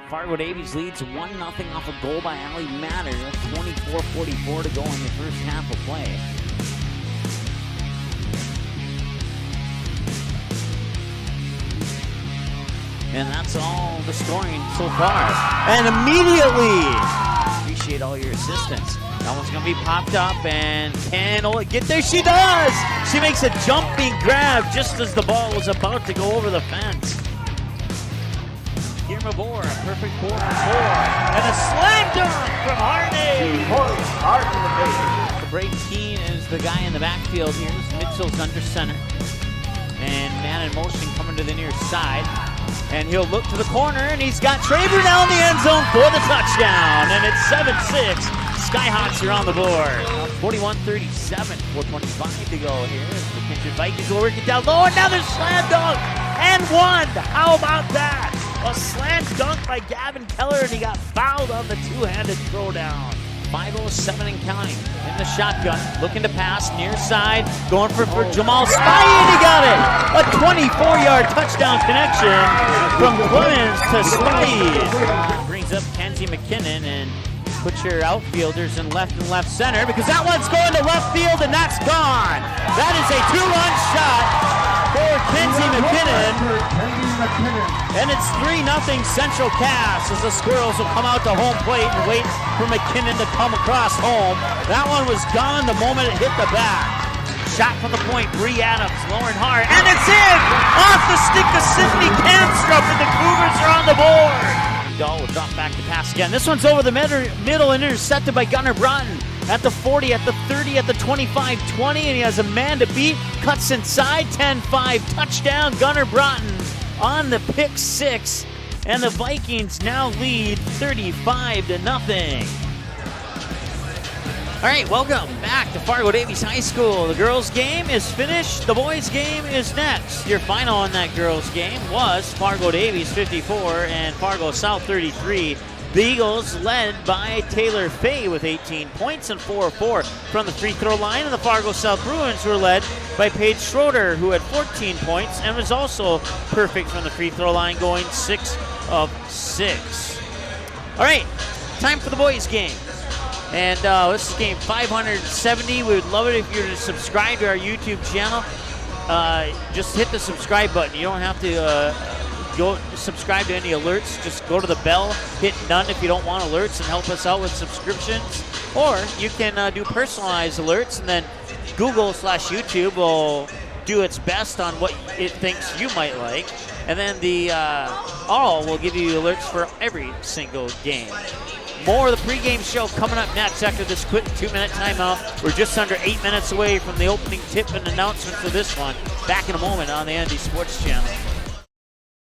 Fargo Davies leads 1-0 off a goal by Ali Matter. 24:44 to go in the first half of play. And that's all the scoring so far. And immediately, appreciate all your assistance. That one's going to be popped up, and can Ola get there? She does! She makes a jumping grab just as the ball was about to go over the fence. Here Mabor, a perfect 4-for-4. And a slam dunk from Harney! Brady Keene is the guy in the backfield here. Mitchell's under center. And man in motion coming to the near side. And he'll look to the corner, and he's got Traver down the end zone for the touchdown. And it's 7-6. Skyhawks are on the board. 41-37, 4:25 to go here. The Kindred Vikings will work it down low. Another slam dunk and one. How about that? A slam dunk by Gavin Keller, and he got fouled on the two-handed throwdown. 5:07 and counting in the shotgun, looking to pass near side, going for Jamal Spivey, and he got it. A 24-yard touchdown connection from Clemens to Spivey. Brings up Kenzie McKinnon and put your outfielders in left and left center, because that one's going to left field and that's gone. That is a two-run shot for Kenzie McKinnon. And it's 3-0 Central Cass as the Squirrels will come out to home plate and wait for McKinnon to come across home. That one was gone the moment it hit the bat. Shot from the point, Bree Adams, lowering hard, and it's in! Off the stick of Sydney Kamstrup, and the Cougars are on the board. Dahl will drop back to pass again. This one's over the middle and intercepted by Gunnar Broughton. At the 40, at the 30, at the 25-20, and he has a man to beat. Cuts inside, 10-5, touchdown, Gunnar Broughton on the pick six. And the Vikings now lead 35-0. All right, welcome back to Fargo Davies High School. The girls' game is finished. The boys' game is next. Your final in that girls' game was Fargo Davies 54 and Fargo South 33. The Eagles led by Taylor Fay with 18 points and 4-4 from the free throw line. And the Fargo South Bruins were led by Paige Schroeder, who had 14 points and was also perfect from the free throw line, going 6 of 6. All right, time for the boys' game. And this is game 570. We would love it if you were to subscribe to our YouTube channel. Just hit the subscribe button. You don't have to go subscribe to any alerts. Just go to the bell, hit none if you don't want alerts, and help us out with subscriptions. Or you can do personalized alerts, and then Google/YouTube will do its best on what it thinks you might like. And then the all will give you alerts for every single game. More of the pregame show coming up next after this quick 2-minute timeout. We're just under 8 minutes away from the opening tip and announcement for this one. Back in a moment on the ND Sports Channel.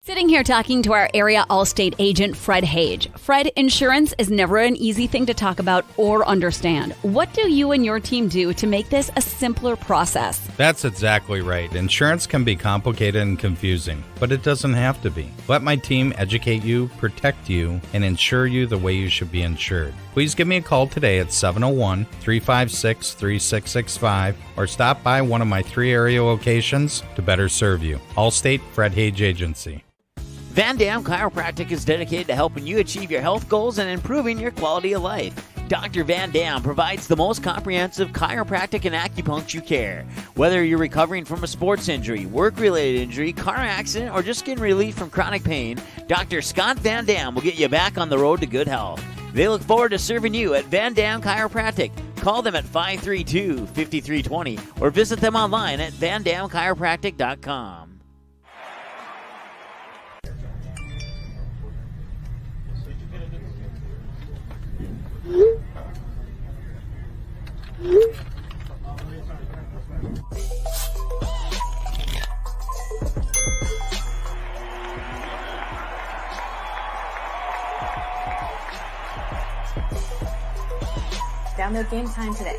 Sitting here talking to our area Allstate agent, Fred Hage. Fred, insurance is never an easy thing to talk about or understand. What do you and your team do to make this a simpler process? That's exactly right. Insurance can be complicated and confusing, but it doesn't have to be. Let my team educate you, protect you, and insure you the way you should be insured. Please give me a call today at 701-356-3665 or stop by one of my 3 area locations to better serve you. Allstate Fred Hage Agency. Van Dam Chiropractic is dedicated to helping you achieve your health goals and improving your quality of life. Dr. Van Dam provides the most comprehensive chiropractic and acupuncture care. Whether you're recovering from a sports injury, work-related injury, car accident, or just getting relief from chronic pain, Dr. Scott Van Dam will get you back on the road to good health. They look forward to serving you at Van Dam Chiropractic. Call them at 532-5320 or visit them online at vandamchiropractic.com. Download Game Time today.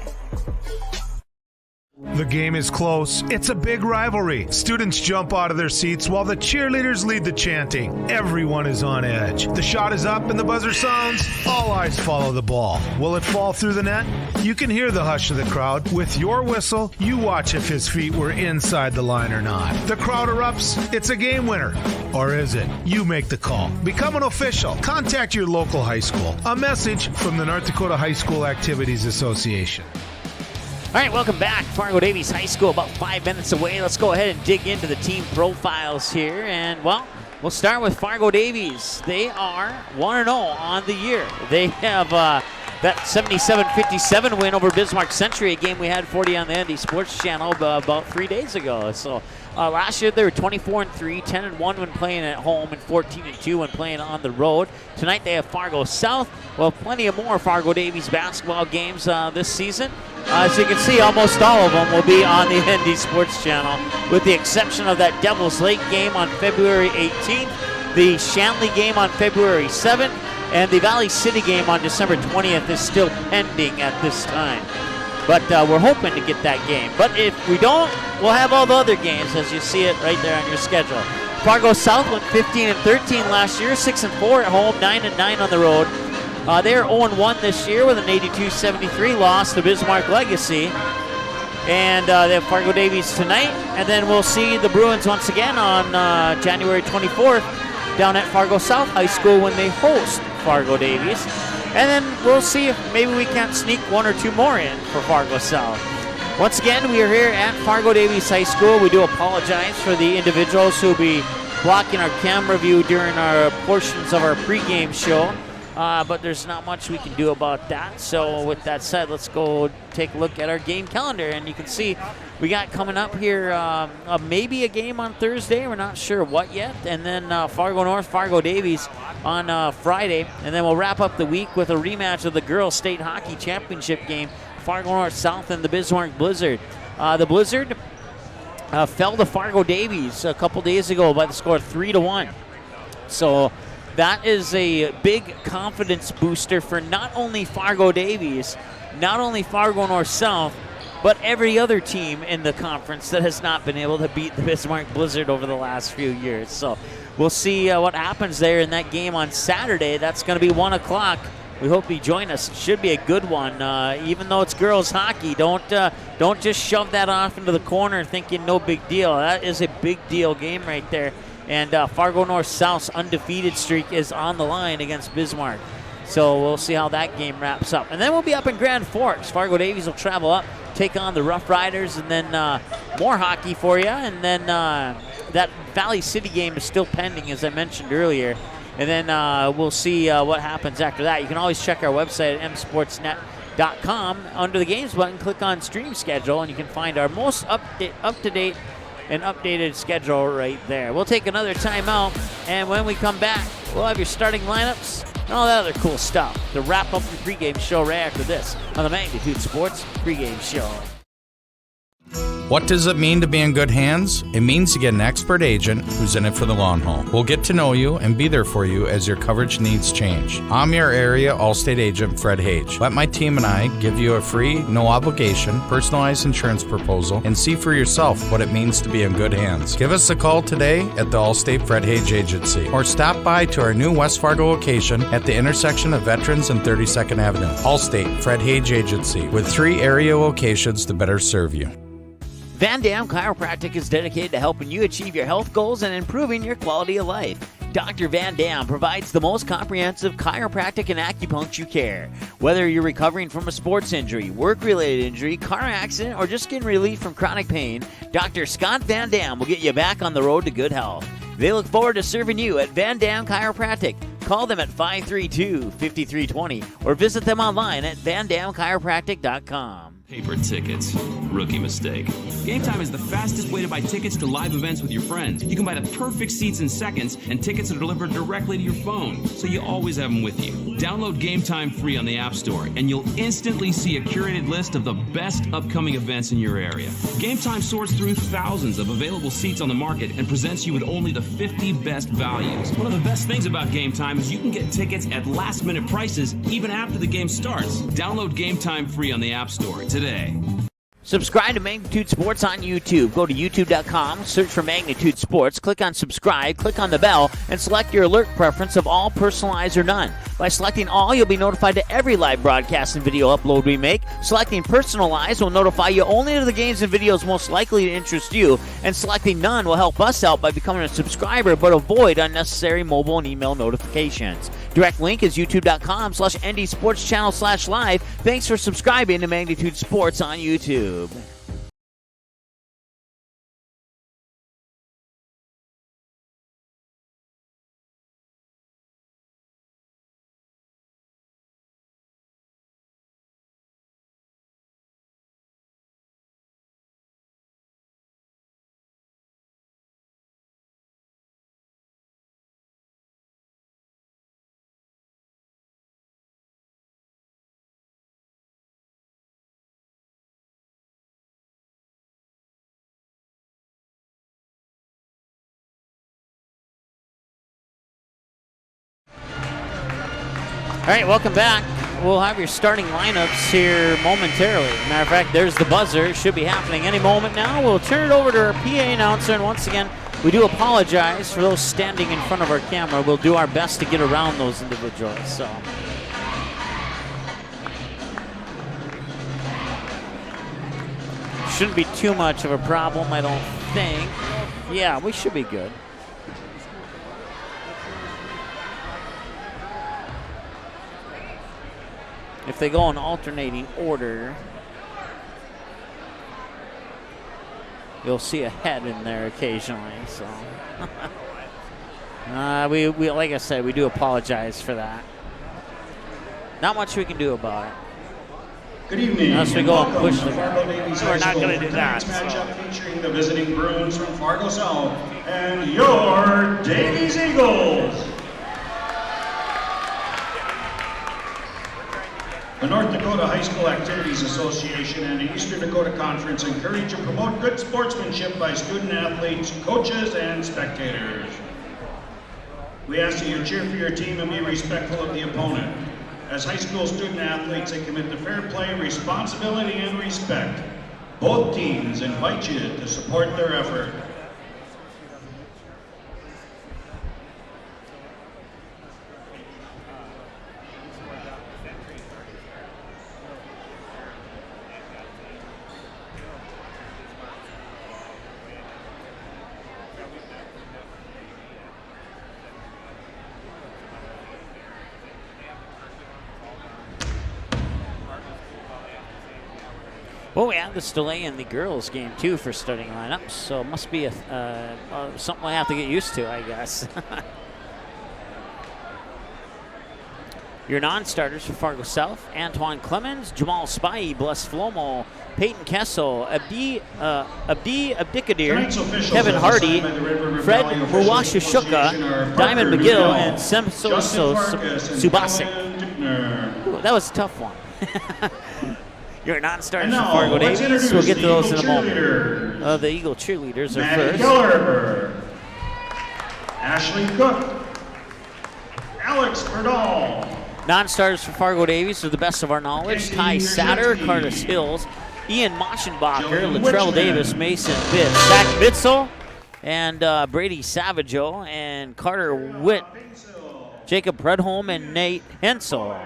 The game is close. It's a big rivalry. Students jump out of their seats while the cheerleaders lead the chanting. Everyone is on edge. The shot is up and the buzzer sounds. All eyes follow the ball. Will it fall through the net? You can hear the hush of the crowd. With your whistle, you watch if his feet were inside the line or not. The crowd erupts. It's a game winner. Or is it? You make the call. Become an official. Contact your local high school. A message from the North Dakota High School Activities Association. All right, welcome back. Fargo Davies High School, about 5 minutes away. Let's go ahead and dig into the team profiles here. And, well, we'll start with Fargo Davies. They are 1-0 on the year. They have that 77-57 win over Bismarck Century, a game we had 40 on the ND Sports Channel about 3 days ago. So last year they were 24-3, 10-1 when playing at home, and 14-2 when playing on the road. Tonight they have Fargo South. Well, plenty of more Fargo Davies basketball games this season. As you can see, almost all of them will be on the ND Sports Channel, with the exception of that Devils Lake game on February 18th, the Shanley game on February 7th, and the Valley City game on December 20th is still pending at this time. But we're hoping to get that game. But if we don't, we'll have all the other games as you see it right there on your schedule. Fargo South went 15-13 last year, 6-4 at home, 9-9 on the road. They're 0-1 this year with an 82-73 loss to Bismarck Legacy. And they have Fargo Davies tonight. And then we'll see the Bruins once again on January 24th down at Fargo South High School when they host Fargo Davies. And then we'll see if maybe we can't sneak one or two more in for Fargo South. Once again, we are here at Fargo Davies High School. We do apologize for the individuals who will be blocking our camera view during our portions of our pregame show. But there's not much we can do about that. So with that said, let's go take a look at our game calendar. And you can see we got coming up here maybe a game on Thursday. We're not sure what yet. And then Fargo North, Fargo Davies on Friday. And then we'll wrap up the week with a rematch of the Girls State Hockey Championship game, Fargo North South and the Bismarck Blizzard. The Blizzard fell to Fargo Davies a couple days ago by the score of 3-1. So that is a big confidence booster for not only Fargo Davies, not only Fargo North South, but every other team in the conference that has not been able to beat the Bismarck Blizzard over the last few years. So we'll see what happens there in that game on Saturday. That's going to be 1 o'clock. We hope you join us. It should be a good one. Even though it's girls hockey, don't just shove that off into the corner thinking no big deal. That is a big deal game right there. And Fargo North South's undefeated streak is on the line against Bismarck. So we'll see how that game wraps up. And then we'll be up in Grand Forks. Fargo Davies will travel up, take on the Rough Riders, and then more hockey for you. And then that Valley City game is still pending, as I mentioned earlier. And then we'll see what happens after that. You can always check our website at msportsnet.com. Under the games button, click on stream schedule, and you can find our most up-to-date and updated schedule right there. We'll take another timeout, and when we come back, we'll have your starting lineups and all that other cool stuff to wrap up your pregame show right after this on the Magnitude Sports Pregame Show. What does it mean to be in good hands? It means to get an expert agent who's in it for the long haul. We'll get to know you and be there for you as your coverage needs change. I'm your area Allstate agent, Fred Hage. Let my team and I give you a free, no obligation, personalized insurance proposal and see for yourself what it means to be in good hands. Give us a call today at the Allstate Fred Hage Agency or stop by to our new West Fargo location at the intersection of Veterans and 32nd Avenue. Allstate Fred Hage Agency, with 3 area locations to better serve you. Van Dam Chiropractic is dedicated to helping you achieve your health goals and improving your quality of life. Dr. Van Dam provides the most comprehensive chiropractic and acupuncture care. Whether you're recovering from a sports injury, work-related injury, car accident, or just getting relief from chronic pain, Dr. Scott Van Dam will get you back on the road to good health. They look forward to serving you at Van Dam Chiropractic. Call them at 532-5320 or visit them online at vandamchiropractic.com. Paper tickets. Rookie mistake. Game Time is the fastest way to buy tickets to live events with your friends. You can buy the perfect seats in seconds, and tickets are delivered directly to your phone, so you always have them with you. Download Game Time free on the App Store, and you'll instantly see a curated list of the best upcoming events in your area. Game Time sorts through thousands of available seats on the market and presents you with only the 50 best values. One of the best things about Game Time is you can get tickets at last-minute prices even after the game starts. Download Game Time free on the App Store today. Subscribe to Magnitude Sports on YouTube. Go to youtube.com, search for Magnitude Sports, click on subscribe, click on the bell, and select your alert preference of all, personalized, or none. By selecting all, you'll be notified to every live broadcast and video upload we make. Selecting personalized will notify you only to the games and videos most likely to interest you, and selecting none will help us out by becoming a subscriber but avoid unnecessary mobile and email notifications. Direct link is youtube.com/ndsportschannel/live. Thanks for subscribing to Magnitude Sports on YouTube. All right, welcome back. We'll have your starting lineups here momentarily. Matter of fact, there's the buzzer. It should be happening any moment now. We'll turn it over to our PA announcer, and once again, we do apologize for those standing in front of our camera. We'll do our best to get around those individuals. So, shouldn't be too much of a problem, I don't think. Yeah, we should be good. If they go in alternating order, you'll see a head in there occasionally. So, we like I said, we do apologize for that. Not much we can do about it. Good evening. Unless we go and push them. Fargo Davies We're not going to do that. Matchup featuring the visiting Bruins from Fargo South and your Davies Eagles. The North Dakota High School Activities Association and the Eastern Dakota Conference encourage and promote good sportsmanship by student athletes, coaches, and spectators. We ask that you cheer for your team and be respectful of the opponent. As high school student athletes, they commit to fair play, responsibility, and respect. Both teams invite you to support their effort. Well, we have this delay in the girls' game, too, for starting lineups, so it must be something I have to get used to, I guess. Your non-starters for Fargo South: Antoine Clemens, Jamal Spy, Bless Flomo, Peyton Kessel, Abdi Abdikadir, Kevin Hardy, Fred Muwashushuka, Diamond McGill, and Semso Subasic. Ooh, that was a tough one. Your non-starters for Fargo Davies. We'll get to those in a moment. The Eagle cheerleaders are first. Keller, Ashley Cook, Alex Berdal. Non-starters for Fargo Davies, to the best of our knowledge: Ty Satter, Curtis Hills, Ian Moschenbacher, Latrell Davis, Mason Bitt, Zach Bitzel, and Brady Savageau, and Carter Witt, Jacob Predholm, and Nate Hensel.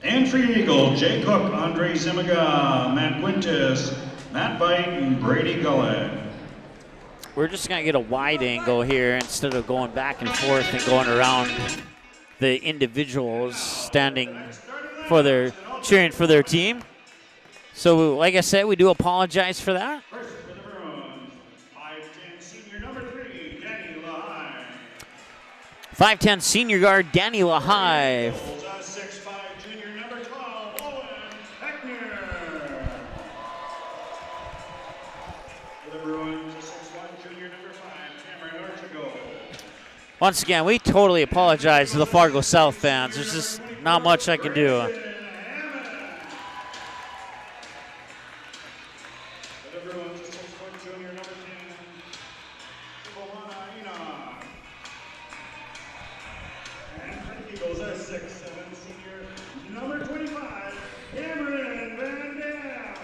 And for your Eagles, Jay Cook, Andre Zimiga, Matt Quintus, Matt Veit, and Brady Gullet. We're just going to get a wide angle here instead of going back and forth and going around the individuals standing for their, cheering for their team. So, like I said, we do apologize for that. 5'10" senior guard Danny Lahai. 6'5" junior number 12, Owen Heckner. For the Bruins, 6'1" junior number 5, Cameron Archigo. Once again, we totally apologize to the Fargo South fans. There's just not much I can do. For the Eagles, a 6'7" senior, number 25, Cameron Van Dam.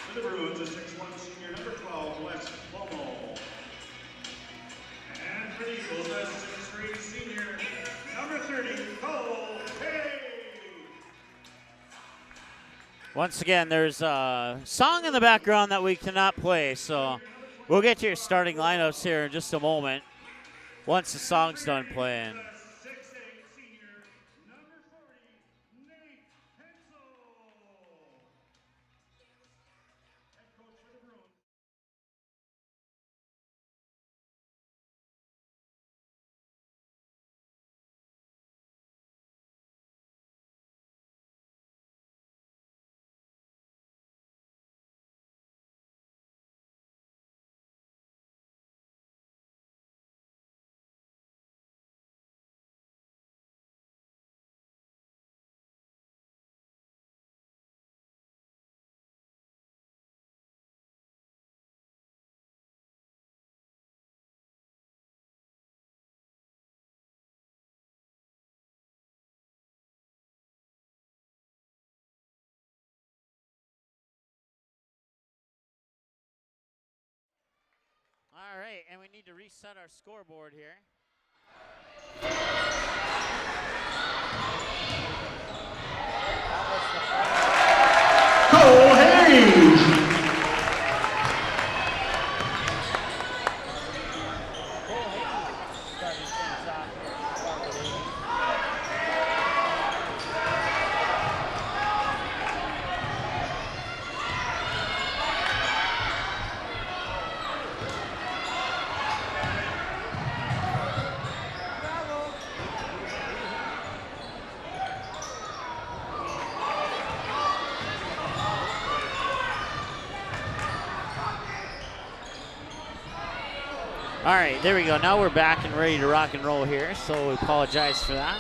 For the Bruins, a 6'1" senior, number 12, Wes Lomo. And for the Eagles, a 6'3" senior, number 30, Cole Hay. Once again, there's a song in the background that we cannot play, so we'll get to your starting lineups here in just a moment once the song's done playing. 6'8" senior, number 40, Nate Hensel. Head coach for the Bruins. All right, and we need to reset our scoreboard here. Cole Hayes. All right, there we go. Now we're back and ready to rock and roll here, so we apologize for that.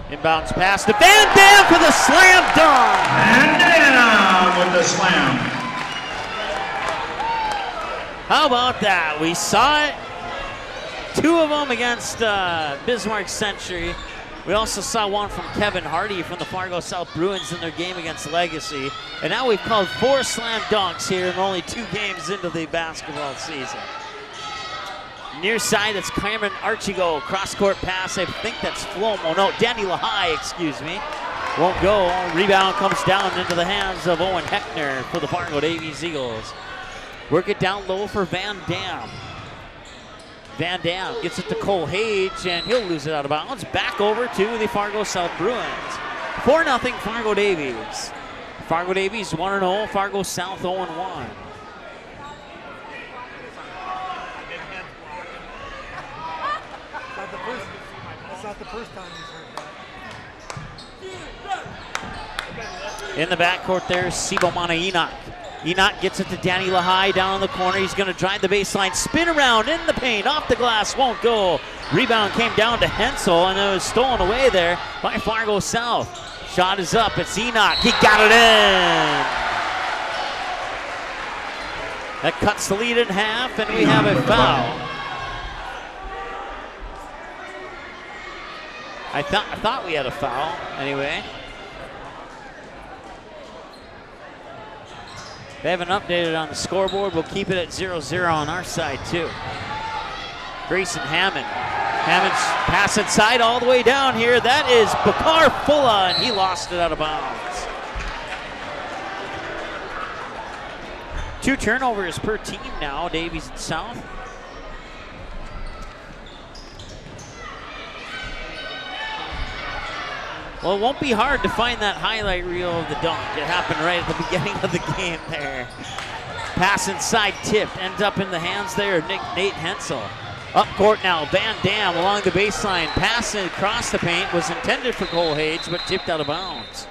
Inbounds pass to Van Dam for the slam dunk. Van Dam with the slam. How about that? We saw it. Two of them against Bismarck Century. We also saw one from Kevin Hardy from the Fargo South Bruins in their game against Legacy. And now we've called 4 slam dunks here and only 2 games into the basketball season. Near side, it's Cameron Archigo. Cross-court pass, I think that's Flomo. No, Danny Lahai, excuse me. Won't go. Rebound comes down into the hands of Owen Heckner for the Fargo Davies Eagles. Work it down low for Van Dam. Van Dam gets it to Cole Hage, and he'll lose it out of bounds. Back over to the Fargo South Bruins. 4-0 Fargo Davies. Fargo Davies 1-0, Fargo South 0-1. That's not the first time he's heard that. In the backcourt there, Sibomana Enoch. Enoch gets it to Danny Lahai down in the corner. He's going to drive the baseline, spin around in the paint, off the glass, won't go. Rebound came down to Hensel, and it was stolen away there by Fargo South. Shot is up. It's Enoch. He got it in. That cuts the lead in half, and we have a foul. I thought we had a foul anyway. They haven't updated on the scoreboard. We'll keep it at 0-0 on our side, too. Grayson Hammond. Hammond's pass inside all the way down here. That is Bakar Fulla, and he lost it out of bounds. 2 turnovers per team now, Davies and South. Well, it won't be hard to find that highlight reel of the dunk. It happened right at the beginning of the game there. Pass inside tipped, ends up in the hands there of Nate Hensel. Up court now, Van Dam along the baseline. Pass across the paint was intended for Cole Hage, but tipped out of bounds.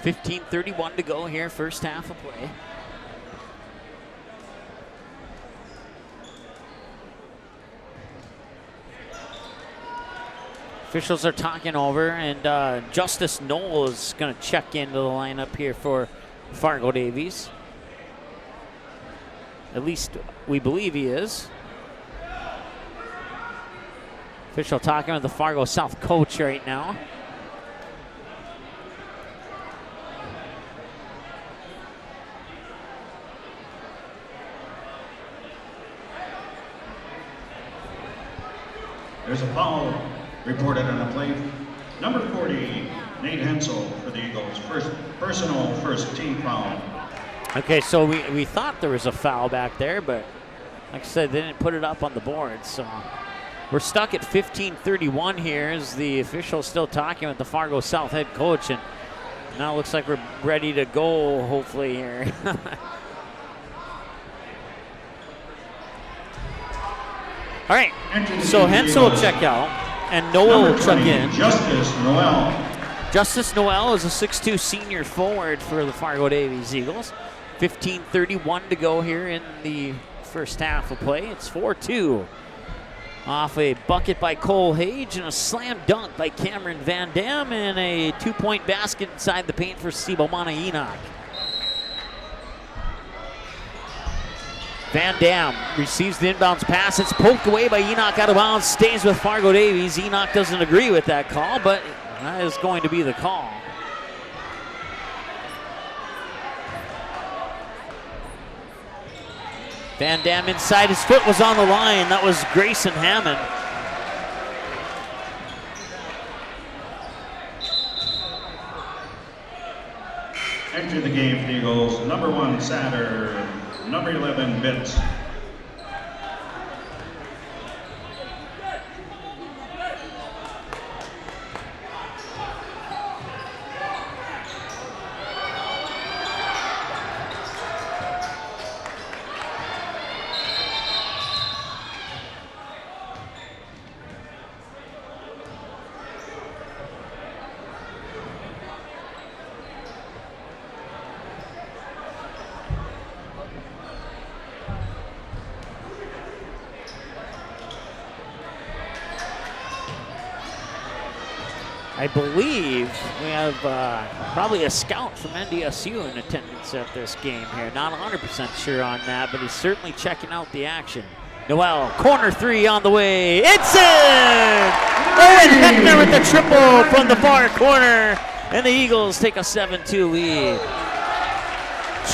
15:31 to go here, first half of play. Officials are talking over, and Justice Knoll is going to check into the lineup here for Fargo Davies. At least we believe he is. Official talking with the Fargo South coach right now. There's a foul reported on the play. Number 40, Nate Hensel for the Eagles. First team foul. Okay, so we thought there was a foul back there, but like I said, they didn't put it up on the board. So we're stuck at 15:31 here as the official still talking with the Fargo South head coach, and now it looks like we're ready to go, hopefully, here. All right, so Hensel will check out, and Noel will check in. Justice Noel. Justice Noel is a 6'2" senior forward for the Fargo Davies Eagles. 15:31 to go here in the first half of play. It's 4-2. Off a bucket by Cole Hage and a slam dunk by Cameron Van Dam, and a 2-point basket inside the paint for Sibomana Enoch. Van Dam receives the inbounds pass. It's poked away by Enoch out of bounds. Stays with Fargo Davies. Enoch doesn't agree with that call, but that is going to be the call. Van Dam inside. His foot was on the line. That was Grayson Hammond. Enter the game for the Eagles. Number 1, Satter. Number 11, Bitts. I believe we have probably a scout from NDSU in attendance at this game here. Not 100% sure on that, but he's certainly checking out the action. Noel, corner three on the way. It's in! Owen Heckner with the triple from the far corner, and the Eagles take a 7-2 lead.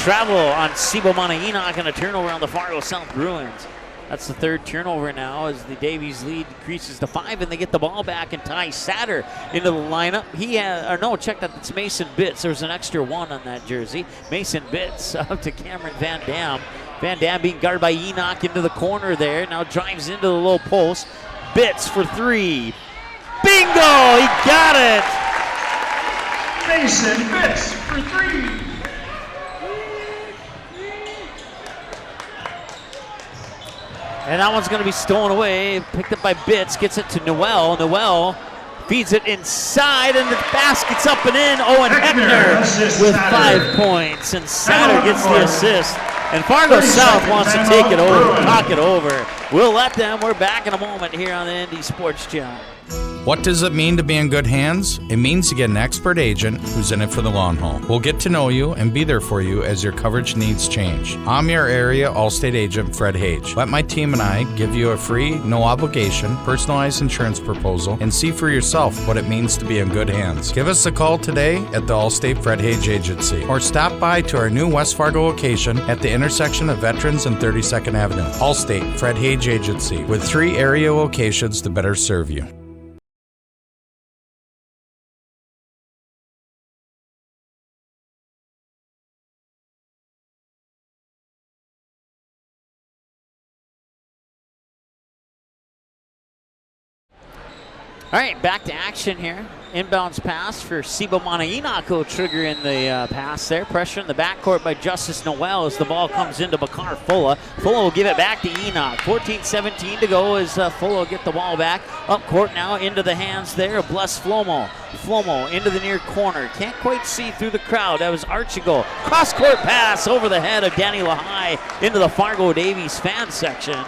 Travel on Sibomana Enoch and a turnover on the Fargo South Bruins. That's the third turnover now as the Davies lead increases to 5, and they get the ball back and tie Satter into the lineup. Check that, it's Mason Bitts. There's an extra 1 on that jersey. Mason Bitts up to Cameron Van Dam. Van Dam being guarded by Enoch into the corner there. Now drives into the low post. Bitts for 3. Bingo! He got it! Mason Bitts for 3. And that one's going to be stolen away. Picked up by Bitts. Gets it to Noel. Noel feeds it inside, and the basket's up and in. Owen Heckner with 5 points, and Satter gets the assist. And Fargo South wants to take it over, talk it over. We'll let them. We're back in a moment here on the Indy Sports Channel. What does it mean to be in good hands? It means to get an expert agent who's in it for the long haul. We'll get to know you and be there for you as your coverage needs change. I'm your area Allstate agent, Fred Hage. Let my team and I give you a free, no obligation, personalized insurance proposal and see for yourself what it means to be in good hands. Give us a call today at the Allstate Fred Hage Agency or stop by to our new West Fargo location at the intersection of Veterans and 32nd Avenue. Allstate Fred Hage Agency with 3 area locations to better serve you. All right, back to action here. Inbounds pass for Sibo Manainako, trigger in the pass there. Pressure in the backcourt by Justice Noel as the ball comes into Bakar Fulla. Fulla will give it back to Enoch. 14-17 to go as Fulla will get the ball back. Up court now into the hands there of Bless Flomo. Flomo into the near corner. Can't quite see through the crowd. That was Archibald. Cross-court pass over the head of Danny Lahai into the Fargo Davies fan section.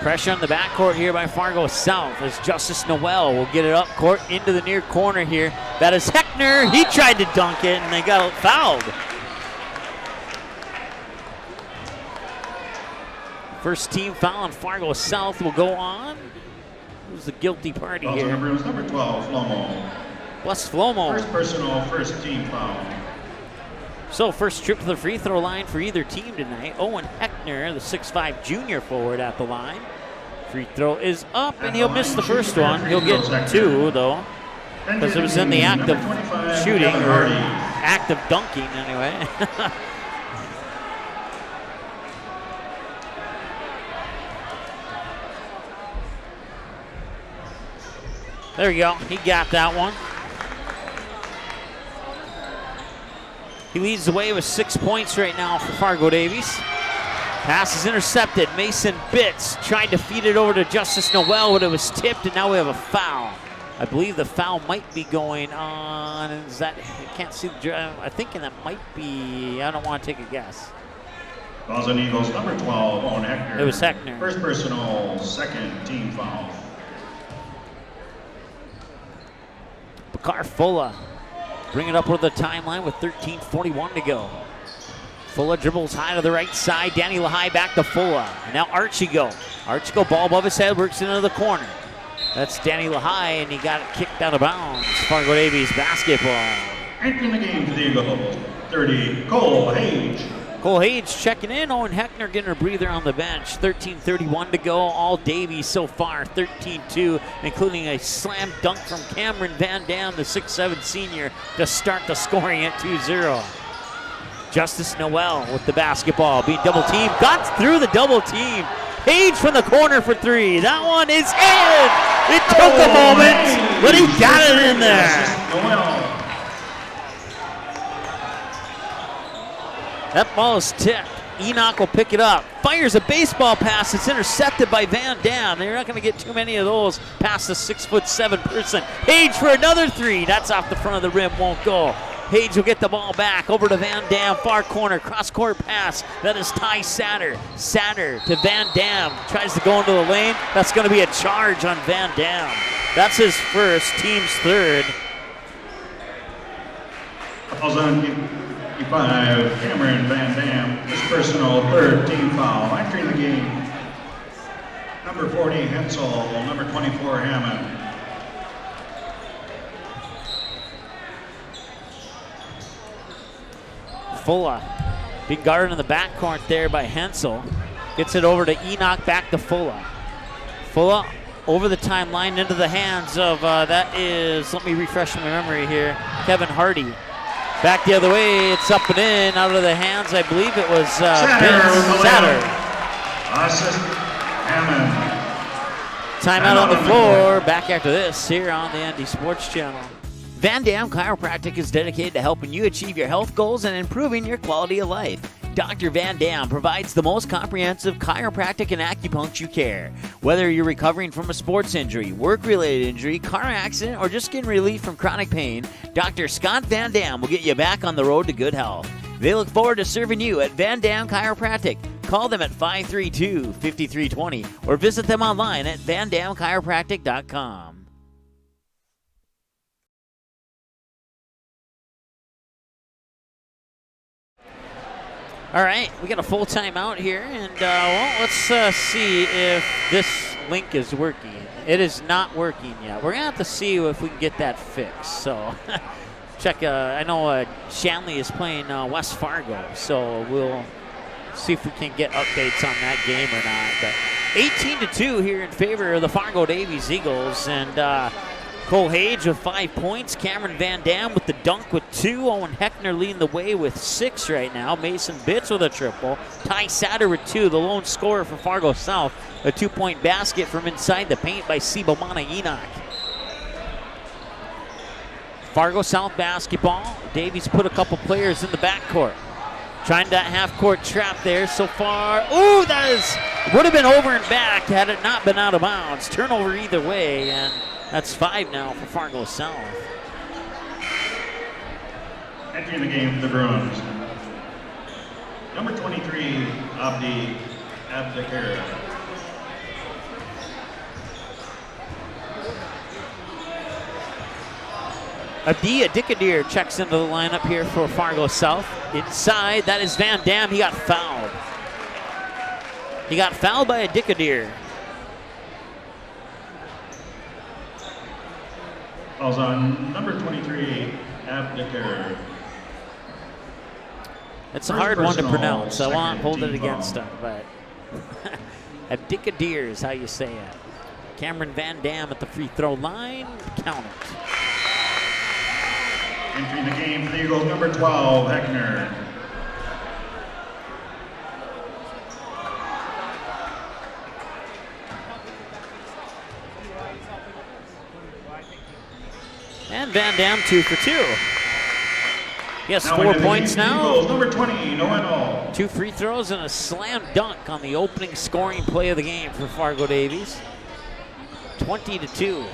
Pressure on the backcourt here by Fargo South as Justice Noel will get it up court into the near corner here. That is Heckner. He tried to dunk it and they got fouled. First team foul on Fargo South will go on. Who's the guilty party here? Number 12, Flomo. Plus Flomo. First personal, first team foul. So first trip to the free throw line for either team tonight. Owen Heckner, the 6'5 junior forward at the line. Free throw is up and he'll miss the first one. He'll get two though, because it was in the act of shooting or act of dunking anyway. There you go, he got that one. He leads the way with 6 points right now for Fargo Davies. Pass is intercepted. Mason Bitts tried to feed it over to Justice Noel, but it was tipped, and now we have a foul. I believe the foul might be going on. Is that, I can't see the, I'm thinking that might be, I don't want to take a guess. Fouls on Eagles, number 12, Owen Heckner. It was Heckner. First personal, second team foul. Bakar Fulla bring it up with the timeline with 13:41 to go. Fulla dribbles high to the right side. Danny Lahai back to Fulla. And now Archie-Go. Archie-Go, ball above his head, works into the corner. That's Danny Lahai, and he got it kicked out of bounds. Fargo Davies basketball. Entering the game for the Eagles, 30, Cole Hage. Cole Hage checking in. Owen Heckner getting a breather on the bench. 13:31 to go. All Davies so far, 13-2, including a slam dunk from Cameron Van Dam, the 6'7 senior, to start the scoring at 2-0. Justice Noel with the basketball, being double teamed. Got through the double team. Hage from the corner for three. That one is in. It took a moment, but he got it in there. Noel. That ball is tipped. Enoch will pick it up. Fires a baseball pass. It's intercepted by Van Dam. They're not going to get too many of those past the 6'7" person. Hage for another three. That's off the front of the rim. Won't go. Hage will get the ball back over to Van Dam. Far corner. Cross-court pass. That is Ty Satter. Satter to Van Dam. Tries to go into the lane. That's going to be a charge on Van Dam. That's his first. Team's third. Fouls on 5, Cameron Van Dam, his personal third team foul. Entering the game, number 40, Hensel, number 24, Hammond. Fulla being guarded in the backcourt there by Hensel. Gets it over to Enoch, back to Fulla. Fulla over the timeline into the hands of, that is, let me refresh my memory here, Kevin Hardy. Back the other way, it's up and in, out of the hands, I believe it was Satter. Assist Hammond. Timeout on the floor, back after this here on the ND Sports Channel. Van Dam Chiropractic is dedicated to helping you achieve your health goals and improving your quality of life. Dr. Van Dam provides the most comprehensive chiropractic and acupuncture care. Whether you're recovering from a sports injury, work-related injury, car accident, or just getting relief from chronic pain, Dr. Scott Van Dam will get you back on the road to good health. They look forward to serving you at Van Dam Chiropractic. Call them at 532-5320 or visit them online at vandamchiropractic.com. All right, we got a full timeout here, and well, let's see if this link is working. It is not working yet. We're going to have to see if we can get that fixed. So check, I know Shanley is playing West Fargo, so we'll see if we can get updates on that game or not. But 18-2 here in favor of the Fargo Davies Eagles, and Cole Hage with 5 points. Cameron Van Dam with the dunk with 2. Owen Heckner leading the way with 6 right now. Mason Bitts with a triple. Ty Satter with 2, the lone scorer for Fargo South. A 2-point basket from inside the paint by Sibomana Enoch. Fargo South basketball. Davies put a couple players in the backcourt. Trying that half-court trap there so far. Ooh, would have been over and back had it not been out of bounds. Turnover either way, and that's 5 now for Fargo South. Entering the game for the Bruins, number 23, Abdi Abdikara. Abdi Adikadir checks into the lineup here for Fargo South. Inside, that is Van Dam. He got fouled. He got fouled by Adikadir. Falls on number 23, Abdikar. It's a hard one to pronounce. I won't hold it against him, but Abdikadir is how you say it. Cameron Van Dam at the free throw line. Count it. Entering the game for the Eagles, number 12, Heckner. And Van Dam 2 for 2. He has 4 points now. Eagles, number 20, Noel. 2 free throws and a slam dunk on the opening scoring play of the game for Fargo Davies. 20-2.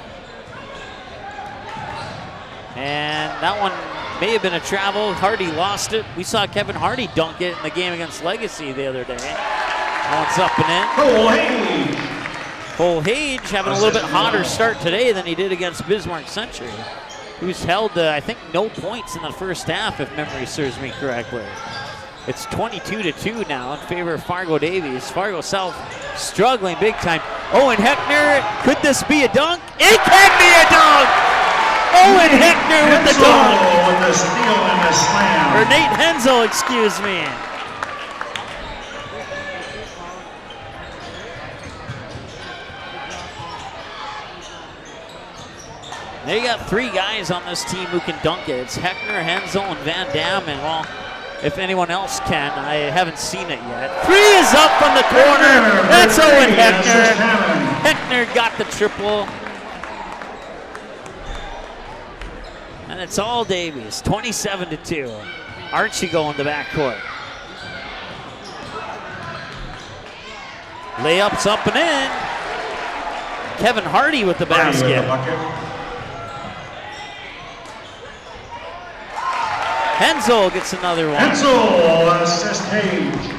And that one may have been a travel. Hardy lost it. We saw Kevin Hardy dunk it in the game against Legacy the other day. That one's up and in. Cole Hage. Cole Hage having a little bit hotter start today than he did against Bismarck Century. He was held, I think, no points in the first half, if memory serves me correctly. It's 22-2 now in favor of Fargo Davies. Fargo South struggling big time. Owen Heckner, could this be a dunk? It can be a dunk! Owen Heckner with the dunk! With the steal and the slam. Or Nate Hensel, excuse me. They got 3 guys on this team who can dunk it. It's Heckner, Hensel, and Van Dam. And, well, if anyone else can, I haven't seen it yet. 3 is up from the corner. That's Owen Heckner. Heckner got the triple. And it's all Davies, 27-2. Archie going the backcourt. Layups up and in. Kevin Hardy with the basket. Hensel gets another one. Hensel, assist Hage.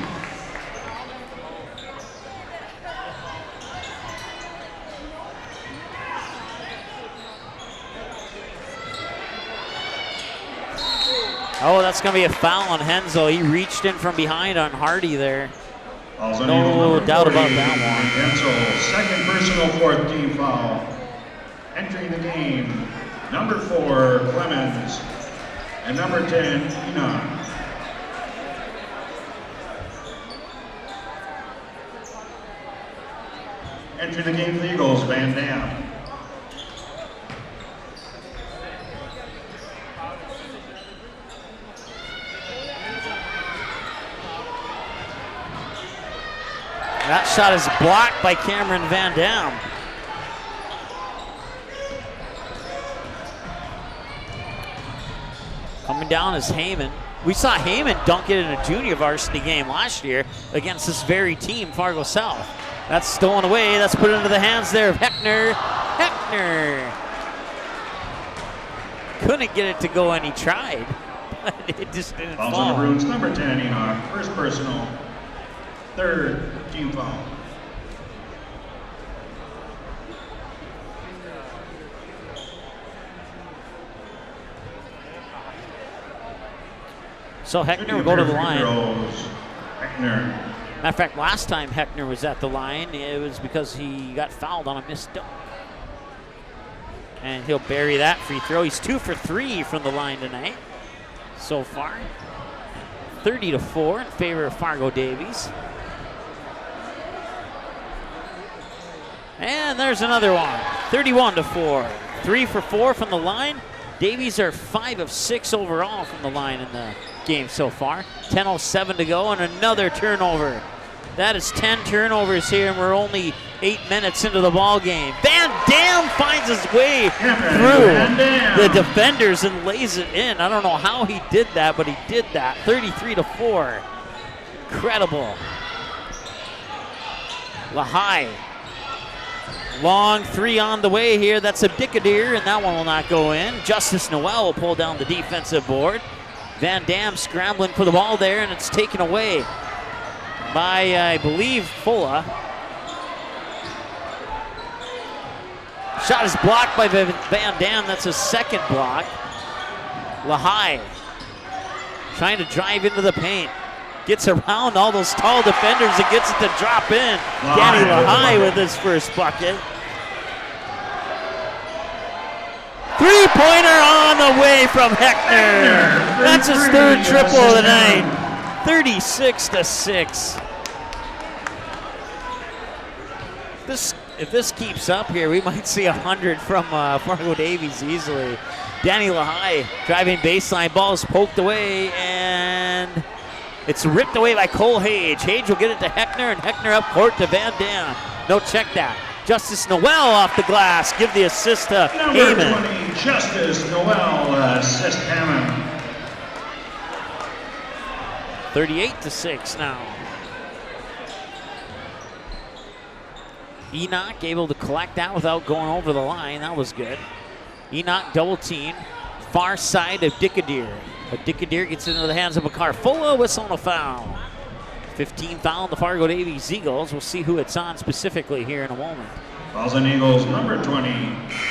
Oh, that's going to be a foul on Hensel. He reached in from behind on Hardy there. No doubt about that one. Hensel, second personal, 4th team foul. Entering the game, number 4, Clemens. And number 10, Enoch. Entering the game for the Eagles, Van Dam. That shot is blocked by Cameron Van Dam. Coming down is Heyman. We saw Heyman dunk it in a junior varsity game last year against this very team, Fargo South. That's stolen away. That's put into the hands there of Heckner. Heckner couldn't get it to go, and he tried, but it just didn't fall. On the Bruins, number 10, Enoch. First personal, 3rd team foul. So Heckner will go to the line. Heckner. Matter of fact, last time Heckner was at the line, it was because he got fouled on a missed dunk. And he'll bury that free throw. He's 2 for 3 from the line tonight so far. 30-4 in favor of Fargo Davies. And there's another one. 31-4. 3 for 4 from the line. Davies are 5 of 6 overall from the line in the game so far. 10:07 to go and another turnover. That is 10 turnovers here, and we're only 8 minutes into the ball game. Van Dam finds his way through the defenders and lays it in. I don't know how he did that, but he did that. 33-4. Incredible. Lahai. Long 3 on the way here. That's a Dickadeer, and that one will not go in. Justice Noel will pull down the defensive board. Van Dam scrambling for the ball there, and it's taken away by, I believe, Fulla. Shot is blocked by Van Dam. That's a second block. Lahai trying to drive into the paint. Gets around all those tall defenders and gets it to drop in. Danny Lahai with his first bucket. Three-pointer on the way from Heckner. That's his third triple of the night. 36-6. If this keeps up here, we might see 100 from Fargo Davies easily. Danny Lahai driving baseline, ball is poked away, and it's ripped away by Cole Hage. Hage will get it to Heckner, and Heckner up court to Van Dam. No, check that. Justice Noel off the glass. Give the assist to Heyman. Number 20, Justice Noel, assist Hammond. 38-6 now. Enoch able to collect that without going over the line. That was good. Enoch double team. Far side of Dickadeer. But Dickadeer gets into the hands of Makar. Fulla whistle and a foul. 15 foul on the Fargo Davies Eagles. We'll see who it's on specifically here in a moment. Fouls on Eagles, number 20,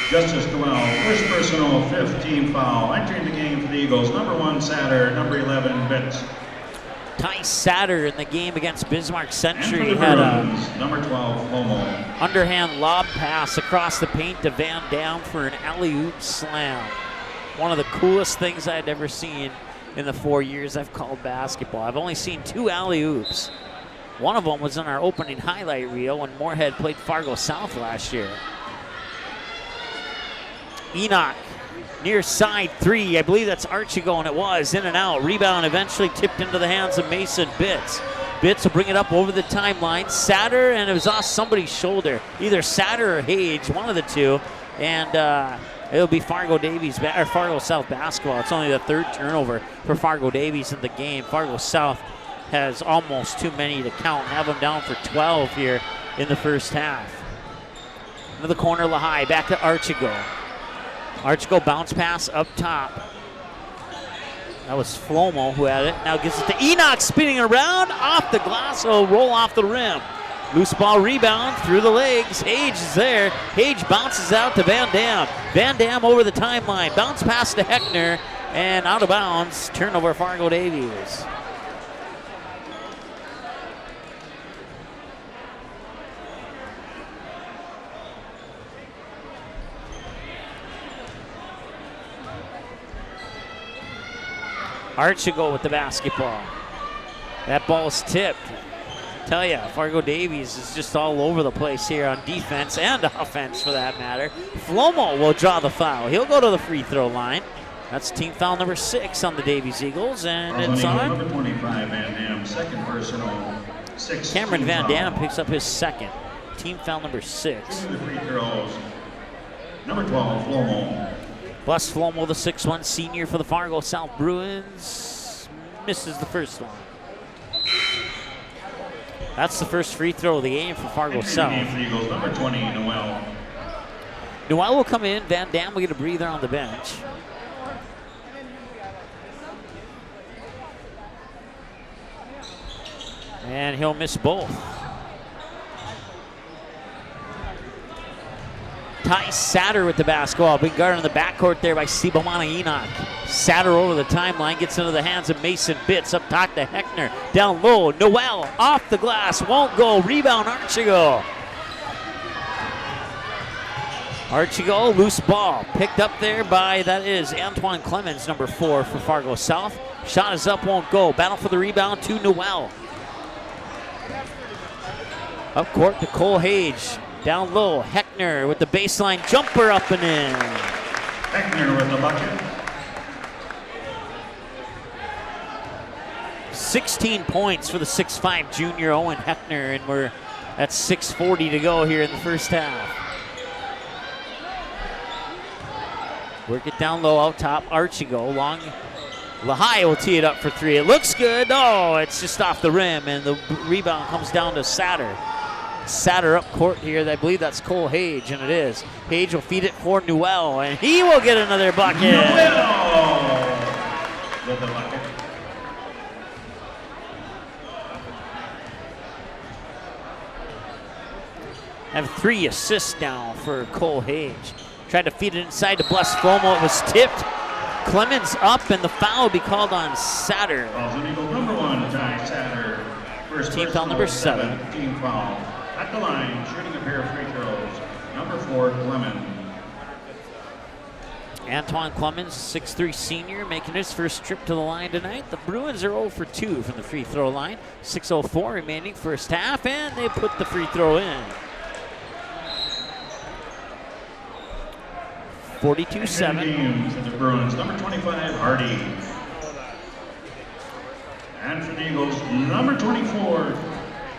Justice Noel, first personal, 15 foul. Entering the game for the Eagles, number 1, Satter, number 11, Bitts. Ty Satter in the game against Bismarck Century And for the had Bruins, a number 12, Homo. underhand lob pass across the paint to Van Dam for an alley-oop slam. One of the coolest things I'd ever seen in the 4 years I've called basketball. I've only seen 2 alley-oops. One of them was in our opening highlight reel when Moorhead played Fargo South last year. Enoch, near side 3. I believe that's Archie going. It was in and out. Rebound eventually tipped into the hands of Mason Bitts. Bitts will bring it up over the timeline. Satter, and it was off somebody's shoulder. Either Satter or Hage, one of the two. And it'll be Fargo Davies or Fargo South basketball. It's only the 3rd turnover for Fargo Davies in the game. Fargo South has almost too many to count. Have them down for 12 here in the first half. Into the corner, Lahai. Back to Archigo. Archigo bounce pass up top. That was Flomo who had it. Now gets it to Enoch, spinning around off the glass. Will roll off the rim. Loose ball rebound through the legs. Hage is there. Hage bounces out to Van Dam. Van Dam over the timeline. Bounce pass to Heckner. And out of bounds. Turnover Fargo Davies. Archigo with the basketball. That ball's tipped. Tell you, Fargo Davies is just all over the place here on defense and offense for that matter. Flomo will draw the foul. He'll go to the free throw line. That's team foul number 6 on the Davies Eagles, and it's on. Number 25, Van Dam, second personal, 6. Cameron Van Dam picks up his second. Team foul number 6. The free throws, number 12, Flomo. Bus Flomo, the 6'1 senior for the Fargo South Bruins, misses the first one. That's the first free throw of the game for Fargo South. Eagles, number 20, Noel. Noel will come in. Van Dam will get a breather on the bench. And he'll miss both. Ty Satter with the basketball. Big guard in the backcourt there by Sibomana Enoch. Satter over the timeline, gets into the hands of Mason Bitts. Up top to Heckner. Down low, Noel off the glass, won't go. Rebound, Archigo. Archigo, loose ball. Picked up there by, that is Antoine Clemens, number 4 for Fargo South. Shot is up, won't go. Battle for the rebound to Noel. Up court to Cole Hage. Down low, Heckner with the baseline jumper up and in. Heckner with the bucket. 16 points for the 6'5 junior Owen Heckner, and we're at 6:40 to go here in the first half. Work it down low, out top, Archigo, long. Lehigh will tee it up for three. It looks good. Oh, it's just off the rim, and the rebound comes down to Satter. Satter up court here. I believe that's Cole Hage, and it is. Hage will feed it for Newell, and he will get another bucket. Newell with the bucket. Have 3 assists now for Cole Hage. Tried to feed it inside to Bless Flomo. It was tipped. Clemens up, and the foul will be called on Satter. Fouls on Eagle number 1, Ty Satter. First Team foul number 7. Team foul. At the line, shooting a pair of free throws. Number 4, Clemens. Antoine Clemens, 6'3 senior, making his first trip to the line tonight. The Bruins are 0 for 2 from the free throw line. 6:04 remaining first half, and they put the free throw in. 42-7. Game for the Bruins, number 25, Hardy. And for the Eagles, number 24,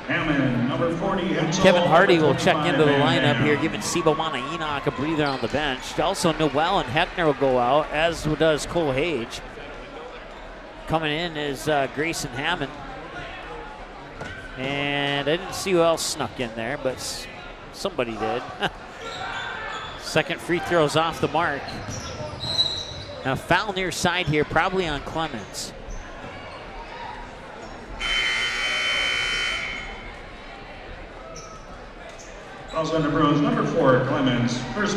Hammond. Number 40, Hensel. Kevin Hardy will check into the lineup here, giving Sibo Mana Enoch a breather on the bench. Also, Noel and Heckner will go out, as does Cole Hage. Coming in is Grayson Hammond. And I didn't see who else snuck in there, but somebody did. Second free throw's off the mark. Now foul near side here, probably on Clemens. Fouls on the Bruins, number 4, Clemens. First,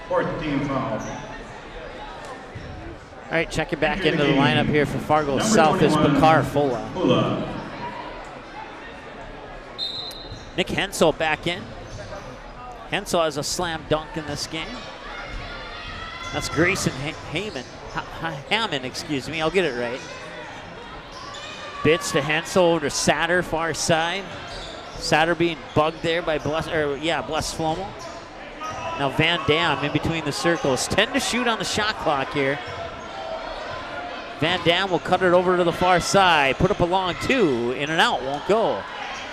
fourth team foul. All right, checking back into the lineup here for Fargo South is Bakar Fola. Nick Hensel back in. Hensel has a slam dunk in this game. That's Grayson Hammond, excuse me. I'll get it right. Bits to Hensel over to Satter, far side. Satter being bugged there by Bless Flomo. Now Van Dam in between the circles. 10 to shoot on the shot clock here. Van Dam will cut it over to the far side. Put up a long 2. In and out, won't go.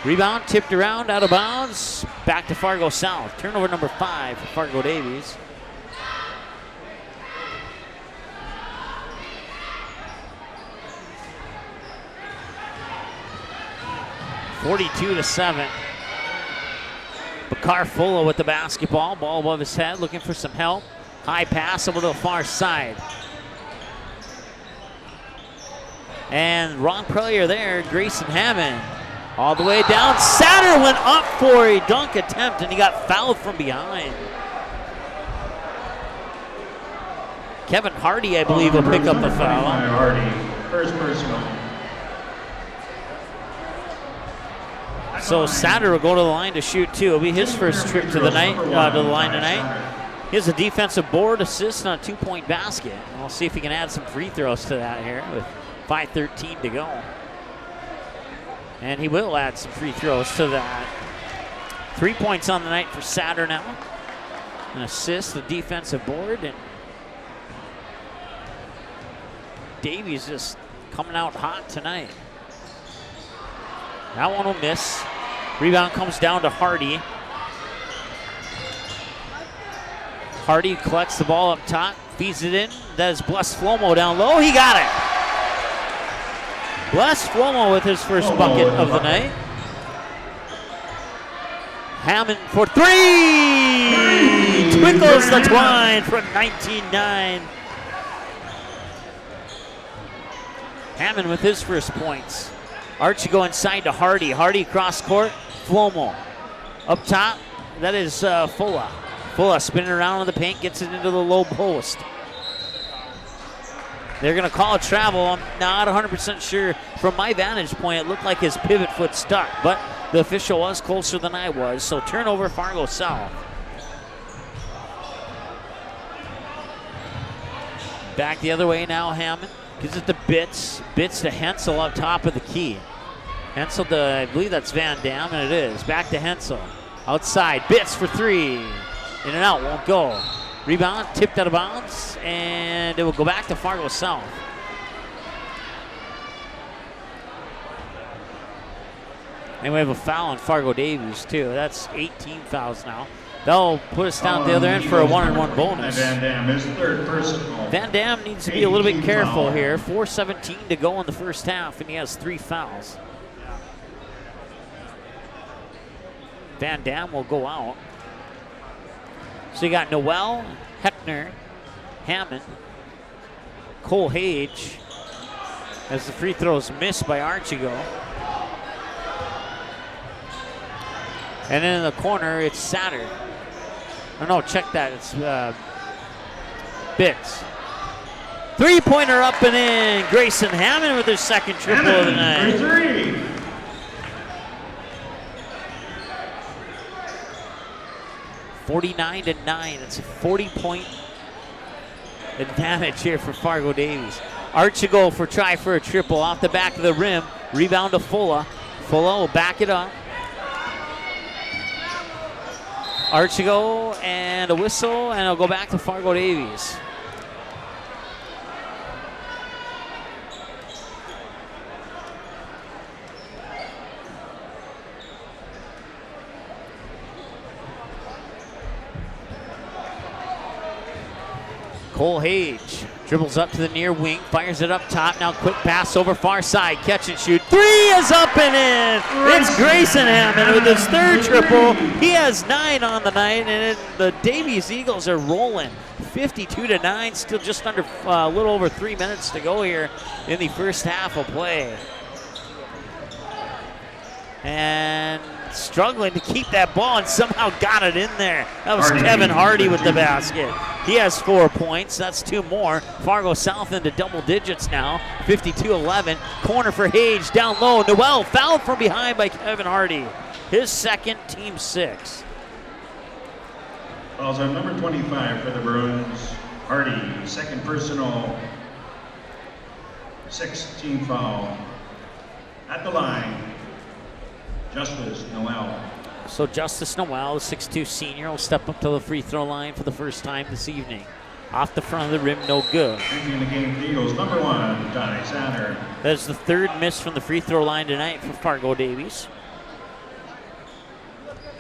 Rebound tipped around, out of bounds. Back to Fargo South. Turnover number 5 for Fargo Davies. (42-7). Bakar Fola with the basketball. Ball above his head, looking for some help. High pass over to the far side. And wrong player there, Grayson Hammond. All the way down. Satter went up for a dunk attempt, and he got fouled from behind. Kevin Hardy, I believe, will pick up the foul. Hardy, first personal. So Satter will go to the line to shoot too. It'll be his first trip to the line tonight. He has a defensive board assist on a 2-point basket. We'll see if he can add some free throws to that here with 5:13 to go. And he will add some free throws to that. 3 points on the night for Satter now. An assist, the defensive board, and Davies just coming out hot tonight. That one will miss. Rebound comes down to Hardy. Hardy collects the ball up top, feeds it in. That is Bless Flomo down low. He got it. Bless Flomo with his first bucket of the night. Hammond for 3! Twinkles the twine for 19-9. Hammond with his first points. Archie go inside to Hardy. Hardy cross court. Flomo. Up top, that is Fola. Fola spinning around in the paint, gets it into the low post. They're going to call a travel. I'm not 100% sure. From my vantage point, it looked like his pivot foot stuck, but the official was closer than I was, so turnover Fargo South. Back the other way now, Hammond. Gives it to Bitts. Bitts to Hensel up top of the key. Hensel, I believe that's Van Dam, and it is. Back to Hensel. Outside, Bitts for three. In and out, won't go. Rebound, tipped out of bounds, and it will go back to Fargo South. And we have a foul on Fargo Davies, too. That's 18 fouls now. They'll put us down at the other end for a 1-on-1 bonus. Van Dam is third personal. Van Dam needs to be a little bit careful here. 4:17 to go in the first half, and he has 3 fouls. Van Dam will go out. So you got Noel, Heckner, Hammond, Cole Hage, as the free throws missed by Archigo. And then in the corner, it's Satter. Oh no, check that, it's Bitts. Three-pointer up and in. Grayson Hammond with his second triple of the night. For three. $49-9. It's a 40-point advantage here for Fargo Davies. Archigo for try for a triple off the back of the rim. Rebound to Fulla. Fulla will back it up. Archigo and a whistle, and it'll go back to Fargo Davies. Cole Hage dribbles up to the near wing, fires it up top. Now quick pass over far side, catch and shoot. Three is up and in. It's Grayson Hammond with his third triple. He has 9 on the night, and the Davies Eagles are rolling. 52-9, still just under a little over 3 minutes to go here in the first half of play. And struggling to keep that ball and somehow got it in there. That was Kevin Hardy with the basket. He has 4 points. That's 2 more. Fargo South into double digits now. 52-11. Corner for Hage down low. Noel fouled from behind by Kevin Hardy. His second, team 6. Fouls on number 25 for the Bruins. Hardy, second personal. 16 foul. At the line, Justice Noel. So Justice Noel, the 6'2 senior, will step up to the free throw line for the first time this evening. Off the front of the rim, no good. Entering the game for the Eagles, number 1, Ty Satter. That's the third miss from the free throw line tonight for Fargo Davies.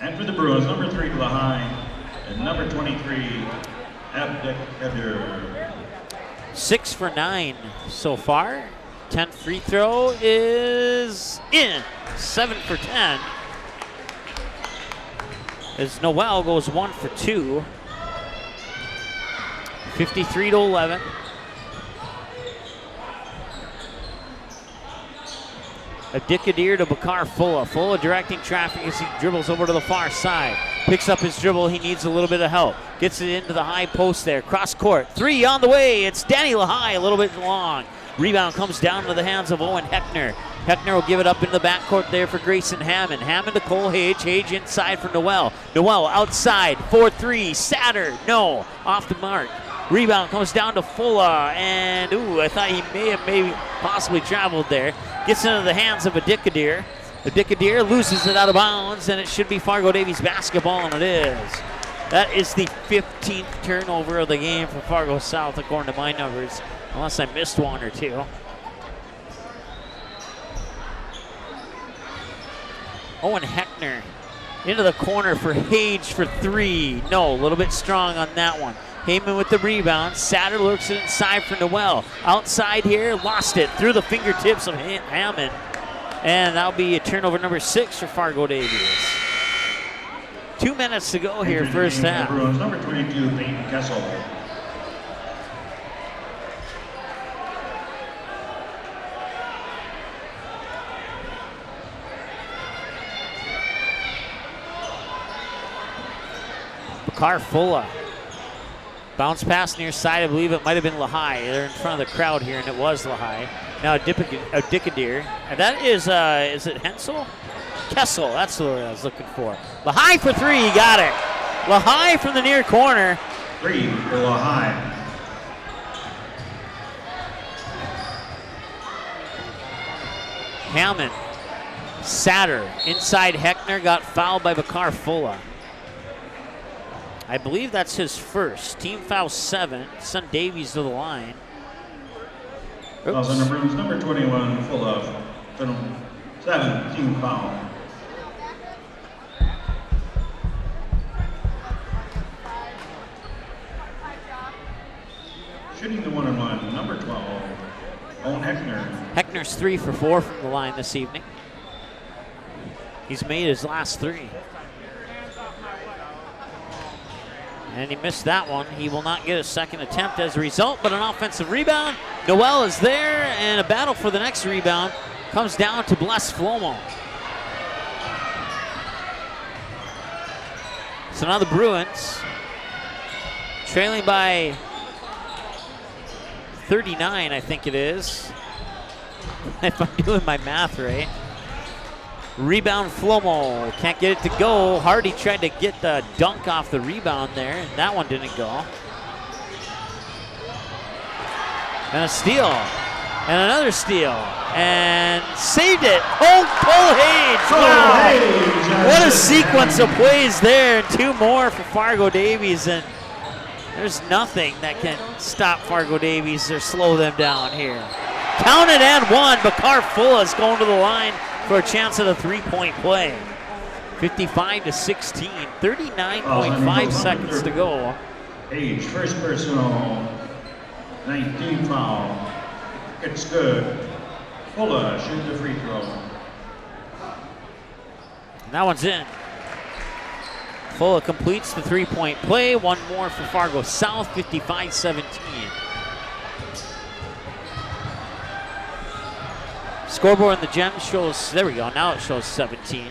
And for the Bruins, number 3, Lahine. And number 23, Abdikadir. 6 for 9 so far. 10th free throw is in. 7 for 10. As Noel goes 1 for 2. 53-11. Abdikadir to Bakar Fulla. Fulla directing traffic as he dribbles over to the far side. Picks up his dribble. He needs a little bit of help. Gets it into the high post there. Cross court. 3 on the way. It's Danny Lahai, a little bit long. Rebound comes down to the hands of Owen Heckner. Heckner will give it up in the backcourt there for Grayson Hammond. Hammond to Cole Hage. Hage inside for Noel. Noel outside. 4-3. Satter. No. Off the mark. Rebound comes down to Fulla. And, I thought he may have possibly traveled there. Gets into the hands of Abdikadir. Abdikadir loses it out of bounds, and it should be Fargo Davies basketball, and it is. That is the 15th turnover of the game for Fargo South, according to my numbers, unless I missed one or two. Owen Heckner into the corner for Hage for 3. No, a little bit strong on that one. Heyman with the rebound. Satter looks it inside for Noel. Outside here, lost it through the fingertips of Hammond. And that'll be a turnover number 6 for Fargo Davies. 2 minutes to go here, first half. Bruins, number 22, Peyton Kessel. Bakar Fulla. Bounce pass near side. I believe it might have been Lahai. They're in front of the crowd here, and it was Lahai. Now Abdikadir. And that is it Hensel? Kessel, that's the word I was looking for. Lahai for 3, he got it. Lahai from the near corner. 3 for Lahai. Hammond Satter inside Heckner, got fouled by Bakar Fulla. I believe that's his first. Team foul 7. Send Davies to the line. Fouls on the Bruins, number 21, Fulla. 7, team foul. Shooting the 1-on-1, number 12, Owen Heckner. Heckner's 3 for 4 from the line this evening. He's made his last 3. And he missed that one. He will not get a second attempt as a result, but an offensive rebound. Noel is there, and a battle for the next rebound comes down to Bless Flomo. So now the Bruins, trailing by 39, I think it is, if I'm doing my math right. Rebound Flomo, can't get it to go. Hardy tried to get the dunk off the rebound there, and that one didn't go. And a steal, and another steal, and saved it. Oh, Cole Hage! Wow. What a sequence of plays there, and 2 more for Fargo Davies, and there's nothing that can stop Fargo Davies or slow them down here. Counted and 1, Bakar Fulla is going to the line for a chance at a 3-point play. 55-16, 39.5 seconds to go. Page, first personal, 19 foul. It's good. Fulla shoots the free throw. And that one's in. Fulla completes the 3-point play. 1 more for Fargo South, 55-17. Scoreboard in the gem shows, there we go, now it shows 17.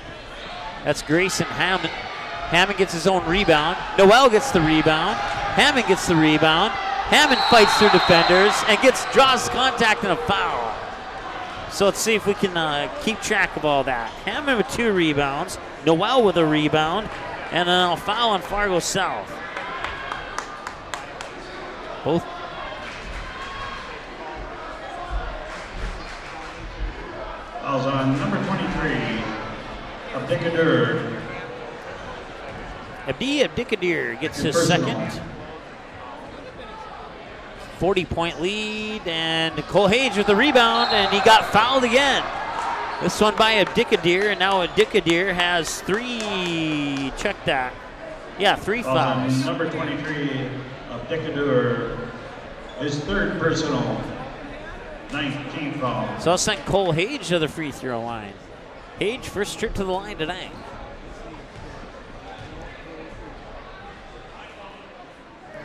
That's Grayson Hammond. Hammond gets his own rebound. Noel gets the rebound. Hammond gets the rebound. Hammond fights through defenders and draws contact and a foul. So let's see if we can keep track of all that. Hammond with 2 rebounds. Noel with a rebound. And a foul on Fargo South. Both. Fouls on number 23, Abdikadir. Abdikadir gets his second. 40-point lead, and Cole Hage with the rebound, and he got fouled again. This one by Abdikadir, and now Abdikadir has 3, check that. Yeah, 3 fouls. On number 23, Abdikadir, his 3rd personal. 19 fouls. So I'll send Cole Hage to the free throw line. Hage first trip to the line tonight.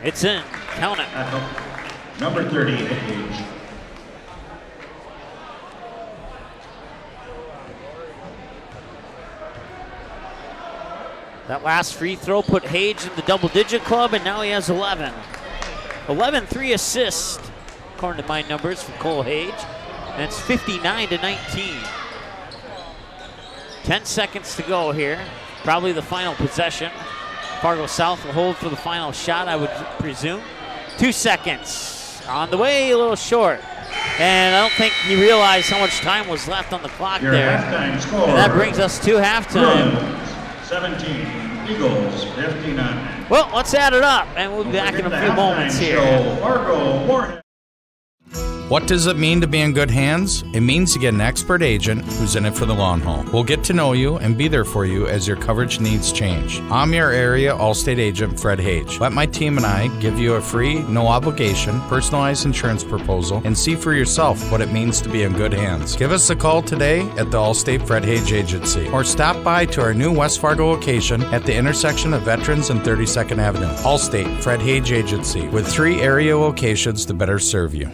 It's in. Count it. Number 30, Hage. That last free throw put Hage in the double-digit club, and now he has 11. 11 3 assists, according to my numbers, for Cole Hage. And it's 59-19. 10 seconds to go here. Probably the final possession. Fargo South will hold for the final shot, I would presume. 2 seconds. On the way, a little short. And I don't think you realize how much time was left on the clock Your there. halftime score. And that brings us to halftime. Bruins, 17, Eagles, 59. Well, let's add it up, and we'll be back in a few moments here. Fargo, Warhead. What does it mean to be in good hands? It means to get an expert agent who's in it for the long haul. We'll get to know you and be there for you as your coverage needs change. I'm your area Allstate agent, Fred Hage. Let my team and I give you a free, no obligation, personalized insurance proposal and see for yourself what it means to be in good hands. Give us a call today at the Allstate Fred Hage Agency or stop by to our new West Fargo location at the intersection of Veterans and 32nd Avenue. Allstate Fred Hage Agency with 3 area locations to better serve you.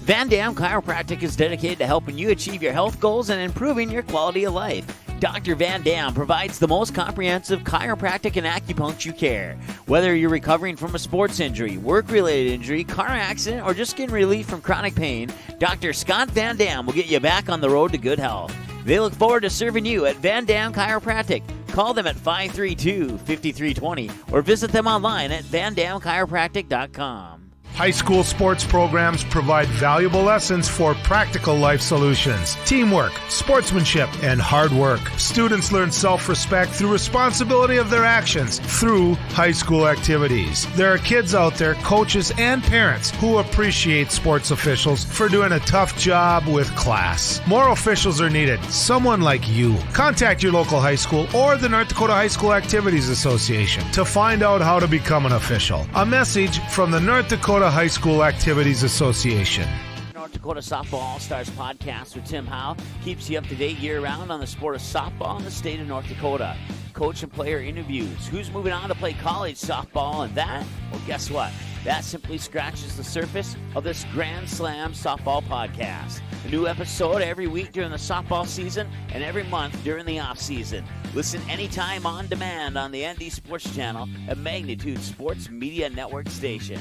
Van Dam Chiropractic is dedicated to helping you achieve your health goals and improving your quality of life. Dr. Van Dam provides the most comprehensive chiropractic and acupuncture care. Whether you're recovering from a sports injury, work-related injury, car accident, or just getting relief from chronic pain, Dr. Scott Van Dam will get you back on the road to good health. They look forward to serving you at Van Dam Chiropractic. Call them at 532-5320 or visit them online at vandamchiropractic.com. High school sports programs provide valuable lessons for practical life solutions, teamwork, sportsmanship, and hard work. Students learn self-respect through responsibility of their actions through high school activities. There are kids out there, coaches and parents, who appreciate sports officials for doing a tough job with class. More officials are needed. Someone like you. Contact your local high school or the North Dakota High School Activities Association to find out how to become an official. A message from the North Dakota High School Activities Association. North Dakota Softball All-Stars podcast with Tim Howe keeps you up to date year-round on the sport of softball in the state of North Dakota. Coach and player interviews, who's moving on to play college softball, and that, well, guess what? That simply scratches the surface of this Grand Slam softball podcast. A new episode every week during the softball season and every month during the off-season. Listen anytime on demand on the ND Sports Channel, a Magnitude Sports Media Network station.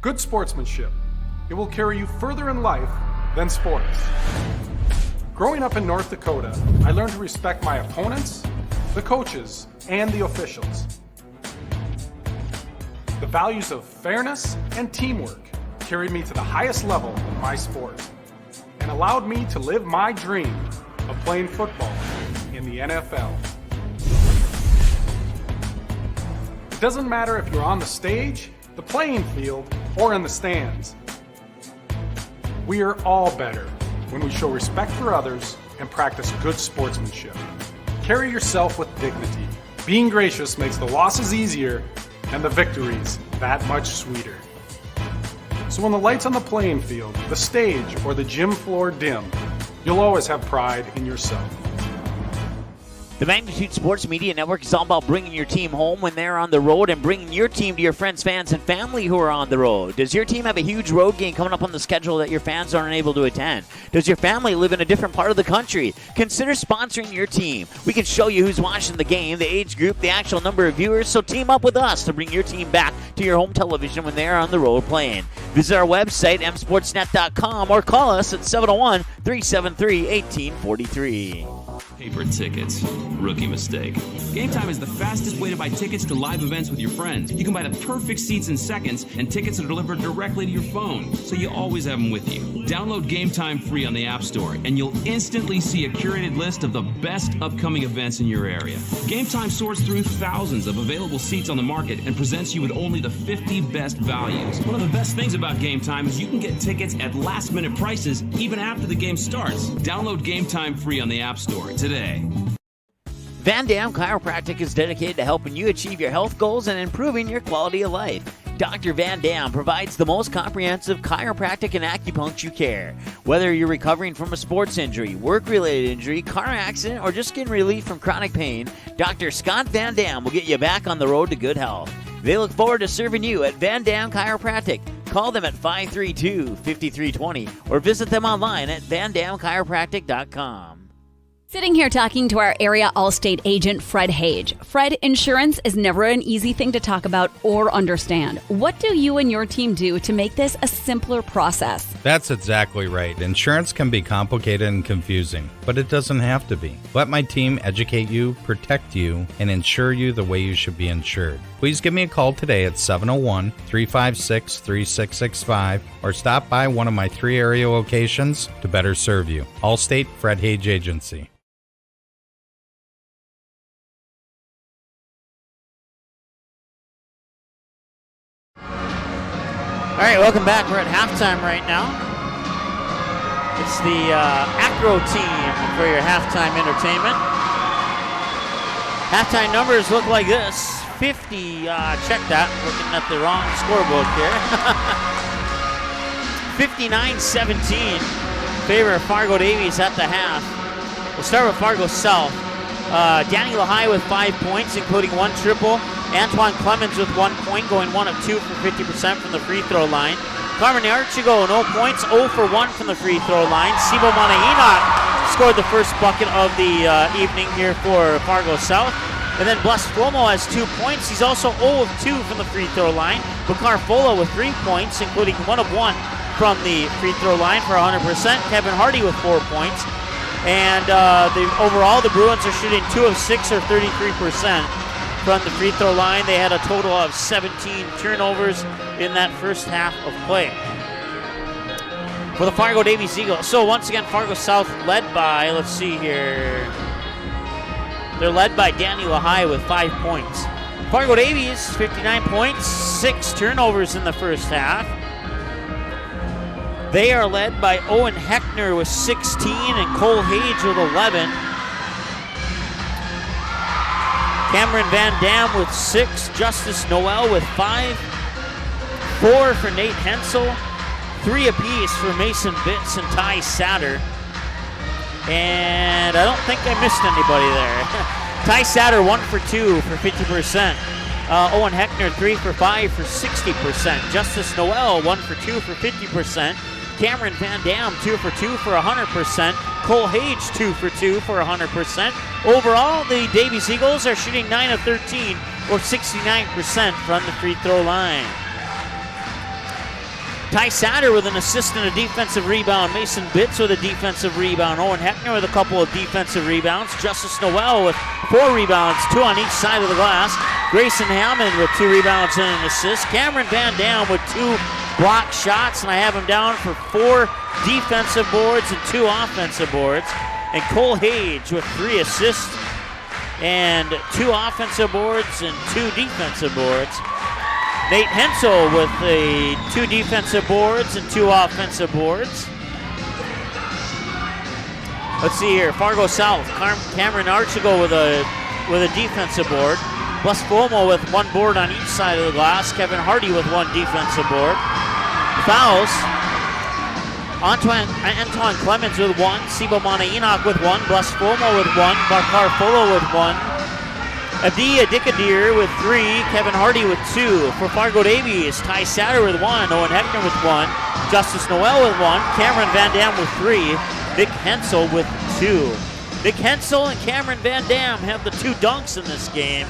Good sportsmanship. It will carry you further in life than sports. Growing up in North Dakota, I learned to respect my opponents, the coaches, and the officials. The values of fairness and teamwork carried me to the highest level of my sport and allowed me to live my dream of playing football in the NFL. It doesn't matter if you're on the stage, the playing field, or in the stands. We are all better when we show respect for others and practice good sportsmanship. Carry yourself with dignity. Being gracious makes the losses easier and the victories that much sweeter. So when the lights on the playing field, the stage, or the gym floor dim, you'll always have pride in yourself. The Magnitude Sports Media Network is all about bringing your team home when they're on the road and bringing your team to your friends, fans, and family who are on the road. Does your team have a huge road game coming up on the schedule that your fans aren't able to attend? Does your family live in a different part of the country? Consider sponsoring your team. We can show you who's watching the game, the age group, the actual number of viewers, so team up with us to bring your team back to your home television when they're on the road playing. Visit our website, msportsnet.com, or call us at 701-373-1843. Paper tickets. Rookie mistake. Game Time is the fastest way to buy tickets to live events with your friends. You can buy the perfect seats in seconds, and tickets are delivered directly to your phone, so you always have them with you. Download Game Time free on the App Store, and you'll instantly see a curated list of the best upcoming events in your area. Game Time sorts through thousands of available seats on the market and presents you with only the 50 best values. One of the best things about Game Time is you can get tickets at last-minute prices even after the game starts. Download Game Time free on the App Store today. Van Dam Chiropractic is dedicated to helping you achieve your health goals and improving your quality of life. Dr. Van Dam provides the most comprehensive chiropractic and acupuncture care. Whether you're recovering from a sports injury, work-related injury, car accident, or just getting relief from chronic pain, Dr. Scott Van Dam will get you back on the road to good health. They look forward to serving you at Van Dam Chiropractic. Call them at 532-5320 or visit them online at vandamchiropractic.com. Sitting here talking to our area Allstate agent, Fred Hage. Fred, insurance is never an easy thing to talk about or understand. What do you and your team do to make this a simpler process? That's exactly right. Insurance can be complicated and confusing, but it doesn't have to be. Let my team educate you, protect you, and insure you the way you should be insured. Please give me a call today at 701-356-3665 or stop by one of my 3 area locations to better serve you. Allstate Fred Hage Agency. All right, welcome back. We're at halftime right now. It's the Acro team for your halftime entertainment. Halftime numbers look like this. 50, check that, looking at the wrong scorebook here. 59-17, favor of Fargo Davies at the half. We'll start with Fargo South. Danny Lahai with 5 points, including 1 triple. Antoine Clemens with 1 point, going 1 of 2 for 50% from the free throw line. Carmen Archigo, no points, 0 for 1 from the free throw line. Sibo Manahinat scored the first bucket of the evening here for Fargo South. And then Bless Flomo has 2 points. He's also 0 of 2 from the free throw line. Bakar Fola with 3 points, including 1 of 1 from the free throw line for 100%. Kevin Hardy with 4 points. And overall, the Bruins are shooting 2 of 6 or 33% from the free throw line. They had a total of 17 turnovers in that first half of play for the Fargo Davies Eagles. So once again, Fargo South led by, let's see here, they're led by Danny LaHaye with 5 points. Fargo Davies, 59 points, 6 turnovers in the first half. They are led by Owen Heckner with 16 and Cole Hage with 11. Cameron Van Dam with 6, Justice Noel with 5, 4 for Nate Hensel, 3 apiece for Mason Bitts and Ty Satter. And I don't think I missed anybody there. Ty Satter 1 for 2 for 50%. Owen Heckner 3 for 5 for 60%. Justice Noel 1 for 2 for 50%. Cameron Van Dam 2 for 2 for 100%. Cole Hage 2 for 2 for 100%. Overall, the Davies Eagles are shooting 9 of 13 or 69% from the free throw line. Ty Satter with an assist and a defensive rebound. Mason Bitts with a defensive rebound. Owen Heckner with a couple of defensive rebounds. Justice Noel with 4 rebounds, 2 on each side of the glass. Grayson Hammond with 2 rebounds and an assist. Cameron Van Dam with 2 block shots, and I have him down for 4 defensive boards and 2 offensive boards. And Cole Hage with 3 assists and 2 offensive boards and 2 defensive boards. Nate Hensel with 2 defensive boards and 2 offensive boards. Let's see here, Fargo South, Cameron Archibald with a defensive board. Bless Fomo with 1 board on each side of the glass. Kevin Hardy with 1 defensive board. Fouls, Antoine Clemens with 1. Sibo Mana Enoch with 1. Bless Fomo with 1. Bakar Folo with 1. Adi Adikadir with 3. Kevin Hardy with 2. For Fargo Davies, Ty Satter with 1. Owen Heckner with 1. Justice Noel with 1. Cameron Van Dam with 3. Nick Hensel with 2. Nick Hensel and Cameron Van Dam have the 2 dunks in this game.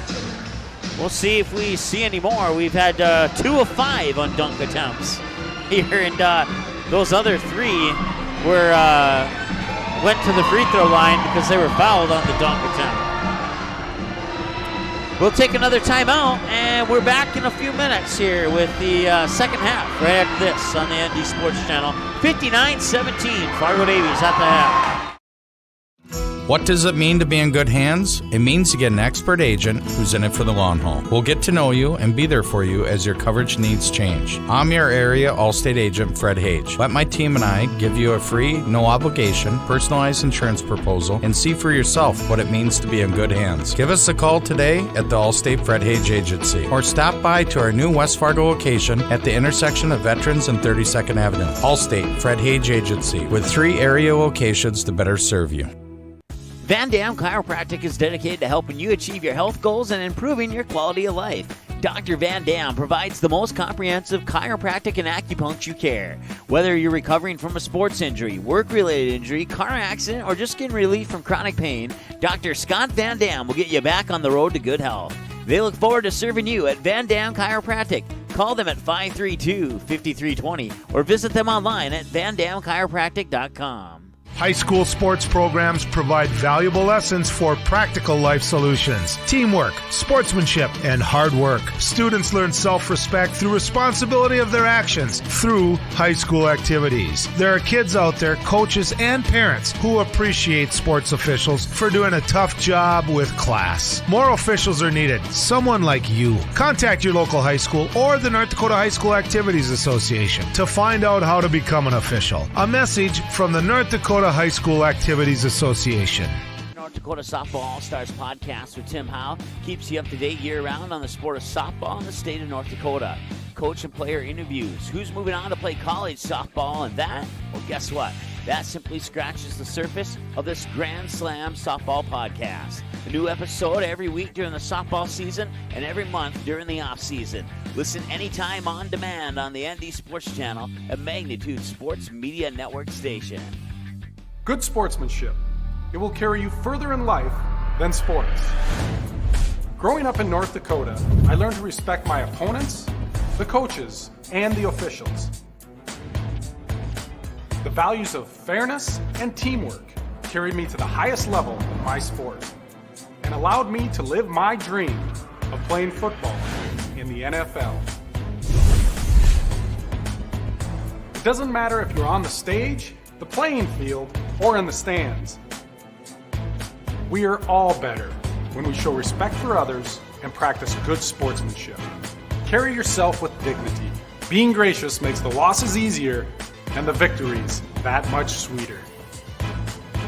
We'll see if we see any more. We've had 2 of 5 on dunk attempts here, and those other 3 went to the free throw line because they were fouled on the dunk attempt. We'll take another timeout, and we're back in a few minutes here with the second half right after this on the ND Sports Channel. 59-17, Fargo Davies at the half. What does it mean to be in good hands? It means to get an expert agent who's in it for the long haul. We'll get to know you and be there for you as your coverage needs change. I'm your area Allstate agent, Fred Hage. Let my team and I give you a free, no obligation, personalized insurance proposal and see for yourself what it means to be in good hands. Give us a call today at the Allstate Fred Hage Agency or stop by to our new West Fargo location at the intersection of Veterans and 32nd Avenue. Allstate Fred Hage Agency with 3 area locations to better serve you. Van Dam Chiropractic is dedicated to helping you achieve your health goals and improving your quality of life. Dr. Van Dam provides the most comprehensive chiropractic and acupuncture care. Whether you're recovering from a sports injury, work-related injury, car accident, or just getting relief from chronic pain, Dr. Scott Van Dam will get you back on the road to good health. They look forward to serving you at Van Dam Chiropractic. Call them at 532-5320 or visit them online at vandamchiropractic.com. High school sports programs provide valuable lessons for practical life solutions, teamwork, sportsmanship, and hard work. Students learn self-respect through responsibility of their actions through high school activities. There are kids out there, coaches and parents, who appreciate sports officials for doing a tough job with class. More officials are needed, someone like you. Contact your local high school or the North Dakota High School Activities Association to find out how to become an official. A message from the North Dakota High School Activities Association. North Dakota Softball All-Stars podcast with Tim Howe keeps you up to date year-round on the sport of softball in the state of North Dakota. Coach and player interviews, who's moving on to play college softball, and that, well, guess what? That simply scratches the surface of this Grand Slam softball podcast. A new episode every week during the softball season and every month during the off-season. Listen anytime on demand on the ND Sports Channel, a Magnitude Sports Media Network station. Good sportsmanship. It will carry you further in life than sports. Growing up in North Dakota, I learned to respect my opponents, the coaches, and the officials. The values of fairness and teamwork carried me to the highest level in my sport and allowed me to live my dream of playing football in the NFL. It doesn't matter if you're on the stage, the playing field, or in the stands. We are all better when we show respect for others and practice good sportsmanship. Carry yourself with dignity. Being gracious makes the losses easier and the victories that much sweeter.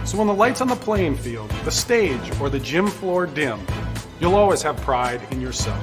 So when the lights on the playing field, the stage, or the gym floor dim, you'll always have pride in yourself.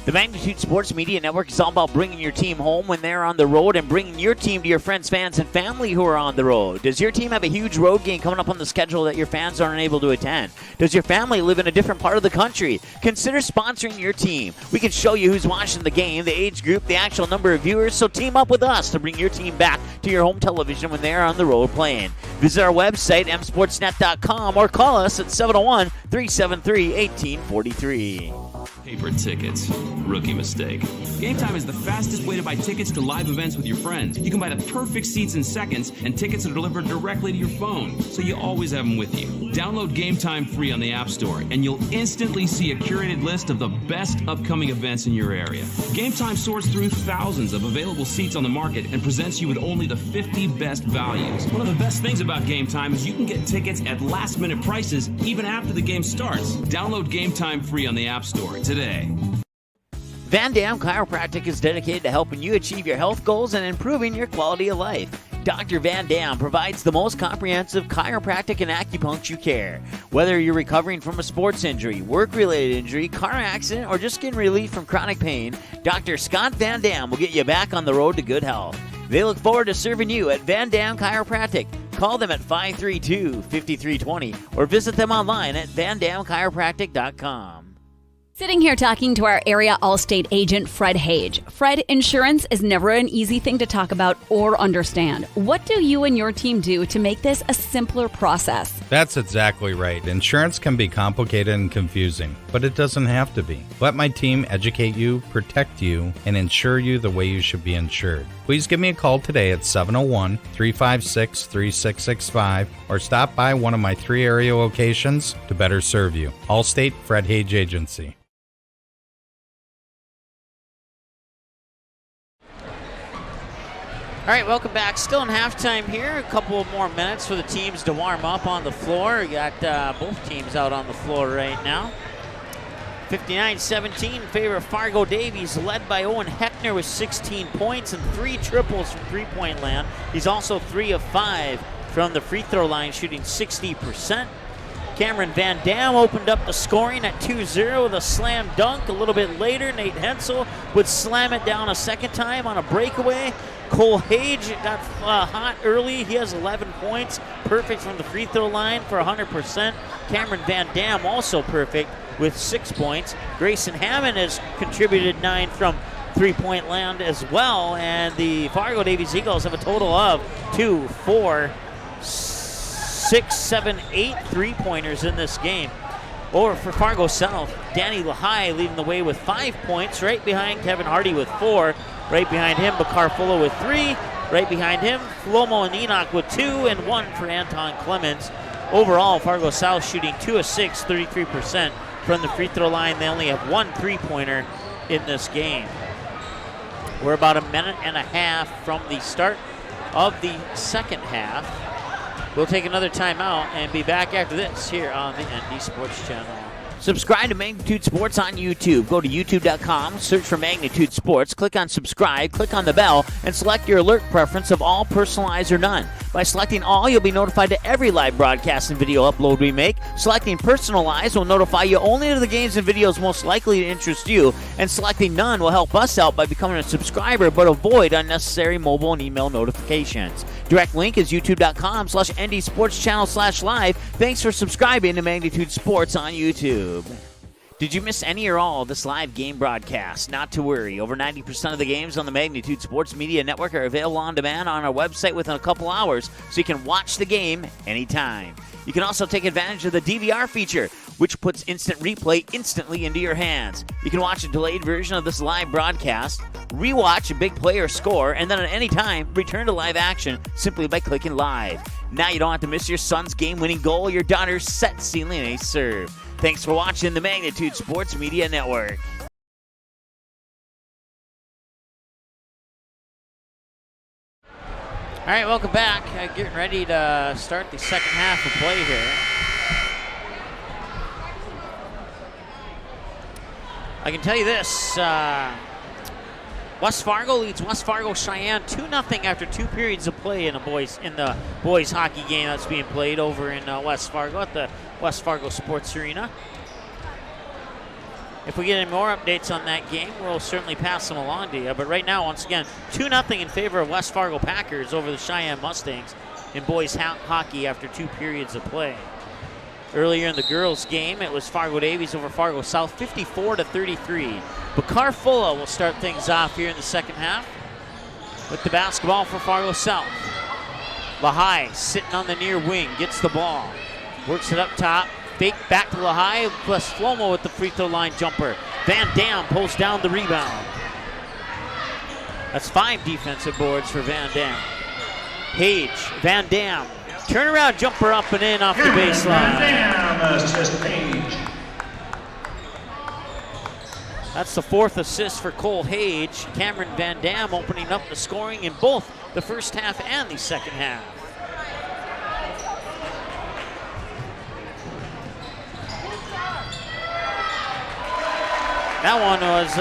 The Magnitude Sports Media Network is all about bringing your team home when they're on the road and bringing your team to your friends, fans, and family who are on the road. Does your team have a huge road game coming up on the schedule that your fans aren't able to attend? Does your family live in a different part of the country? Consider sponsoring your team. We can show you who's watching the game, the age group, the actual number of viewers, so team up with us to bring your team back to your home television when they're on the road playing. Visit our website, msportsnet.com, or call us at 701-373-1843. Paper tickets. Rookie mistake. Game Time is the fastest way to buy tickets to live events with your friends. You can buy the perfect seats in seconds, and tickets are delivered directly to your phone, so you always have them with you. Download Game Time free on the App Store, and you'll instantly see a curated list of the best upcoming events in your area. Game Time sorts through thousands of available seats on the market and presents you with only the 50 best values. One of the best things about Game Time is you can get tickets at last-minute prices even after the game starts. Download Game Time free on the App Store today. Van Dam Chiropractic is dedicated to helping you achieve your health goals and improving your quality of life. Dr. Van Dam provides the most comprehensive chiropractic and acupuncture care. Whether you're recovering from a sports injury, work-related injury, car accident, or just getting relief from chronic pain, Dr. Scott Van Dam will get you back on the road to good health. They look forward to serving you at Van Dam Chiropractic. Call them at 532-5320 or visit them online at vandamchiropractic.com. Sitting here talking to our area Allstate agent, Fred Hage. Fred, insurance is never an easy thing to talk about or understand. What do you and your team do to make this a simpler process? That's exactly right. Insurance can be complicated and confusing, but it doesn't have to be. Let my team educate you, protect you, and insure you the way you should be insured. Please give me a call today at 701-356-3665 or stop by one of my 3 area locations to better serve you. Allstate Fred Hage Agency. All right, welcome back. Still in halftime here. A couple of more minutes for the teams to warm up on the floor. We got both teams out on the floor right now. 59-17 in favor of Fargo Davies, led by Owen Heckner with 16 points and 3 triples from three-point land. He's also 3 of 5 from the free throw line, shooting 60%. Cameron Van Dam opened up the scoring at 2-0 with a slam dunk. A little bit later, Nate Hensel would slam it down a second time on a breakaway. Cole Hage got hot early. He has 11 points, perfect from the free throw line for 100%. Cameron Van Dam also perfect with 6 points. Grayson Hammond has contributed 9 from three-point land as well, and the Fargo Davies Eagles have a total of 2, 4, 6, 7, 8 three-pointers in this game. Over for Fargo South, Danny Lahai leading the way with 5 points, right behind Kevin Hardy with 4. Right behind him, Bakar Fuller with 3. Right behind him, Flomo and Enoch with 2, and 1 for Anton Clemens. Overall, Fargo South shooting 2 of 6, 33% from the free throw line. They only have 1 three-pointer in this game. We're about a minute and a half from the start of the second half. We'll take another timeout and be back after this here on the ND Sports Channel. Subscribe to Magnitude Sports on YouTube. Go to youtube.com, search for Magnitude Sports, click on subscribe, click on the bell, and select your alert preference of all, personalized, or none. By selecting all, you'll be notified to every live broadcast and video upload we make. Selecting personalized will notify you only to the games and videos most likely to interest you, and selecting none will help us out by becoming a subscriber but avoid unnecessary mobile and email notifications. Direct link is youtube.com/ndsportschannel/live. Thanks for subscribing to Magnitude Sports on YouTube. Did you miss any or all of this live game broadcast? Not to worry. Over 90% of the games on the Magnitude Sports Media Network are available on demand on our website within a couple hours, so you can watch the game anytime. You can also take advantage of the DVR feature, which puts instant replay instantly into your hands. You can watch a delayed version of this live broadcast, rewatch a big play or score, and then at any time, return to live action simply by clicking live. Now you don't have to miss your son's game-winning goal, your daughter's set sealing ace serve. Thanks for watching the Magnitude Sports Media Network. All right, welcome back. Getting ready to start the second half of play here. I can tell you this, West Fargo leads West Fargo Cheyenne 2-0 after 2 periods of play in the boys hockey game that's being played over in West Fargo at the West Fargo Sports Arena. If we get any more updates on that game, we'll certainly pass them along to you. But right now, once again, 2-0 in favor of West Fargo Packers over the Cheyenne Mustangs in boys hockey after 2 periods of play. Earlier in the girls' game, it was Fargo Davies over Fargo South, 54-33. Bakar Fulla will start things off here in the second half with the basketball for Fargo South. Lahai sitting on the near wing, gets the ball, works it up top, fake back to Lahai, plus Flomo with the free throw line jumper. Van Dam pulls down the rebound. That's 5 defensive boards for Van Dam. Page, Van Dam, turnaround jumper up and in off the baseline. Van Dam assist Page. That's the 4th assist for Cole Hage. Cameron Van Dam opening up the scoring in both the first half and the second half. That one was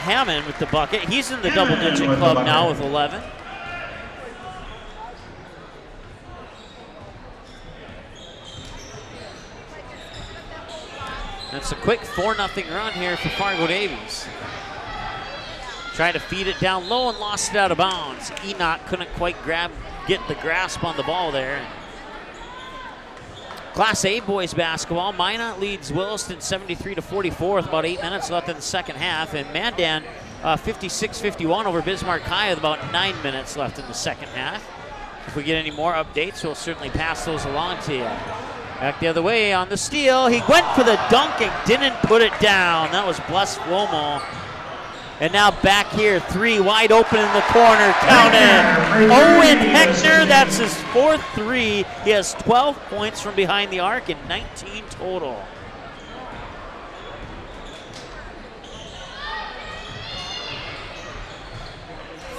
Hammond with the bucket. He's in the double-digit club now with 11. That's a quick 4-0 run here for Fargo Davies. Tried to feed it down low and lost it out of bounds. Enoch couldn't quite get the grasp on the ball there. Class A boys basketball, Minot leads Williston 73-44 with about 8 minutes left in the second half, and Mandan 56-51 over Bismarck High with about 9 minutes left in the second half. If we get any more updates, we'll certainly pass those along to you. Back the other way on the steal. He went for the dunk and didn't put it down. That was Bless Flomo. And now back here, 3 wide open in the corner. Count in. Owen Heckner, that's his 4th 3. He has 12 points from behind the arc and 19 total.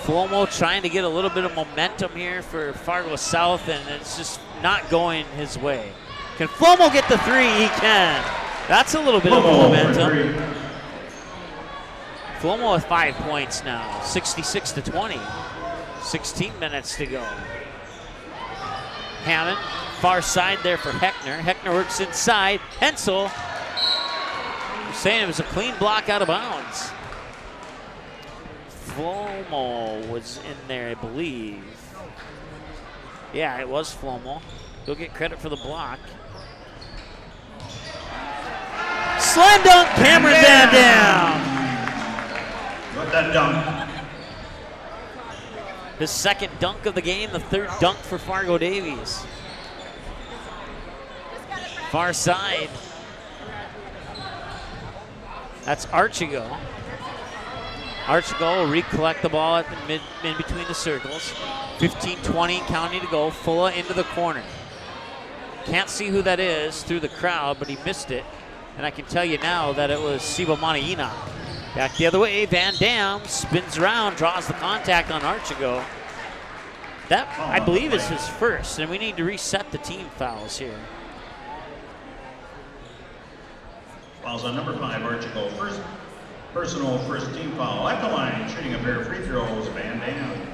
Flomo trying to get a little bit of momentum here for Fargo South, and it's just not going his way. Can Flomo get the 3? He can. That's a little bit of momentum. Flomo with 5 points now, 66-20. 16 minutes to go. Hammond, far side there for Heckner. Heckner works inside. Hensel, you're saying it was a clean block out of bounds. Flomo was in there, I believe. Yeah, it was Flomo. He'll get credit for the block. Slam dunk, Cameron Van Dam. Got that dunk. His second dunk of the game, the 3rd dunk for Fargo Davies. Far side. That's Archigo. Archigo will recollect the ball at the in between the circles. 15-20 counting to go. Fulla into the corner. Can't see who that is through the crowd, but he missed it. And I can tell you now that it was Sibomana Enoch. Back the other way, Van Dam spins around, draws the contact on Archigo. That, I believe, is his first, and we need to reset the team fouls here. Fouls on number 5, Archigo. Personal first team foul. At the line, shooting a pair of free throws, Van Dam.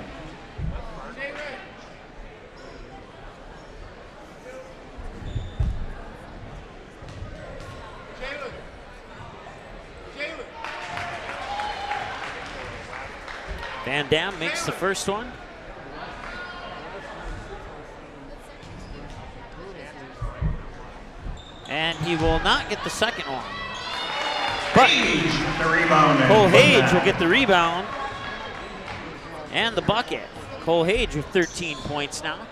Van Dam makes the first one. And he will not get the second one. But Cole Hage will get the rebound and the bucket. Cole Hage with 13 points now.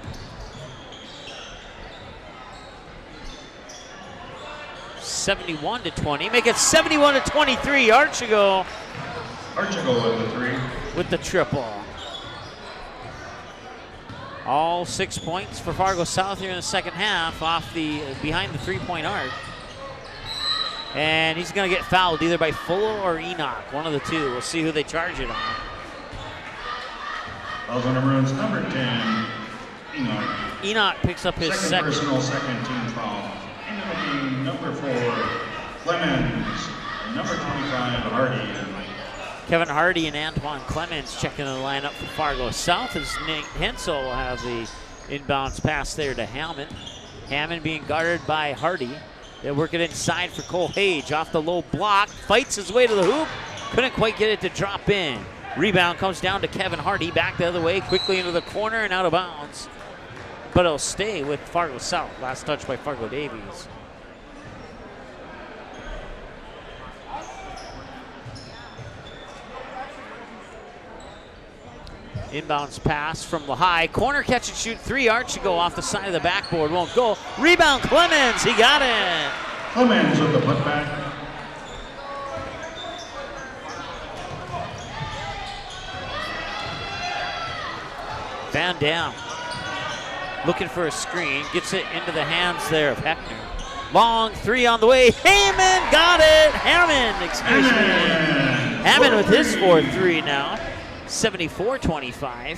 (71-20). Make it 71-23. Archigo with the 3. With the triple. All 6 points for Fargo South here in the second half behind the three-point arc. And he's going to get fouled either by Fuller or Enoch, one of the two. We'll see who they charge it on. Fouls on the Bruins, number 10, Enoch. Enoch picks up his second. Personal second team foul. Into the game, number 4, Clemens. And number 25, Hardy. Kevin Hardy and Antoine Clemens checking the lineup for Fargo South as Nate Hensel will have the inbounds pass there to Hammond. Hammond being guarded by Hardy. They work it inside for Cole Hage off the low block. Fights his way to the hoop. Couldn't quite get it to drop in. Rebound comes down to Kevin Hardy. Back the other way, quickly into the corner and out of bounds. But it'll stay with Fargo South. Last touch by Fargo Davies. Inbounds pass from Lehigh. Corner catch and shoot three. Archie go off the side of the backboard. Won't go. Rebound Clemens. He got it. Clemens with the putback. Van Dam looking for a screen. Gets it into the hands there of Heckner. Long three on the way. Hammond got it. Hammond with his 4-3 now. 74-25.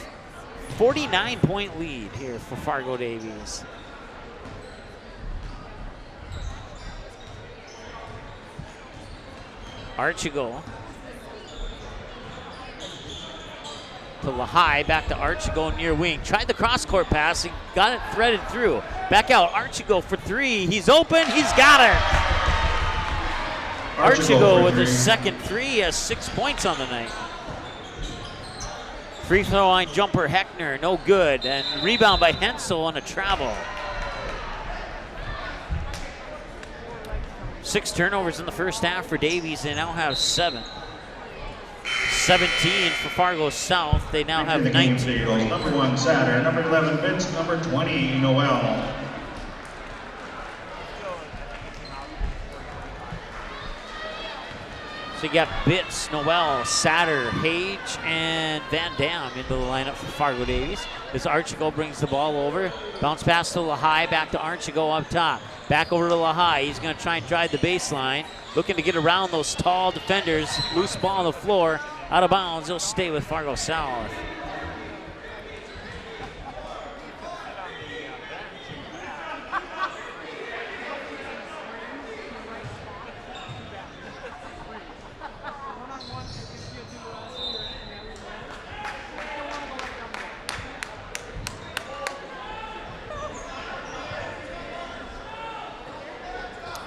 49-point lead here for Fargo Davies. Archibald to Lehigh, back to Archibald near wing. Tried the cross-court pass, he got it threaded through. Back out, Archibald for three. He's open, he's got it. Archibald with his second three, he has 6 points on the night. Free throw line jumper, Heckner, no good. And rebound by Hensel on a travel. 6 turnovers in the first half for Davies. They now have 7. 17 for Fargo South. They now have 19. Number 1, Satter. Number 11, Vince. Number 20, Noel. So you got Bitts, Noel, Satter, Hage, and Van Dam into the lineup for Fargo Davies. As Archibald brings the ball over. Bounce pass to Lehigh, back to Archibald up top. Back over to Lehigh. He's going to try and drive the baseline. Looking to get around those tall defenders. Loose ball on the floor. Out of bounds. He'll stay with Fargo South.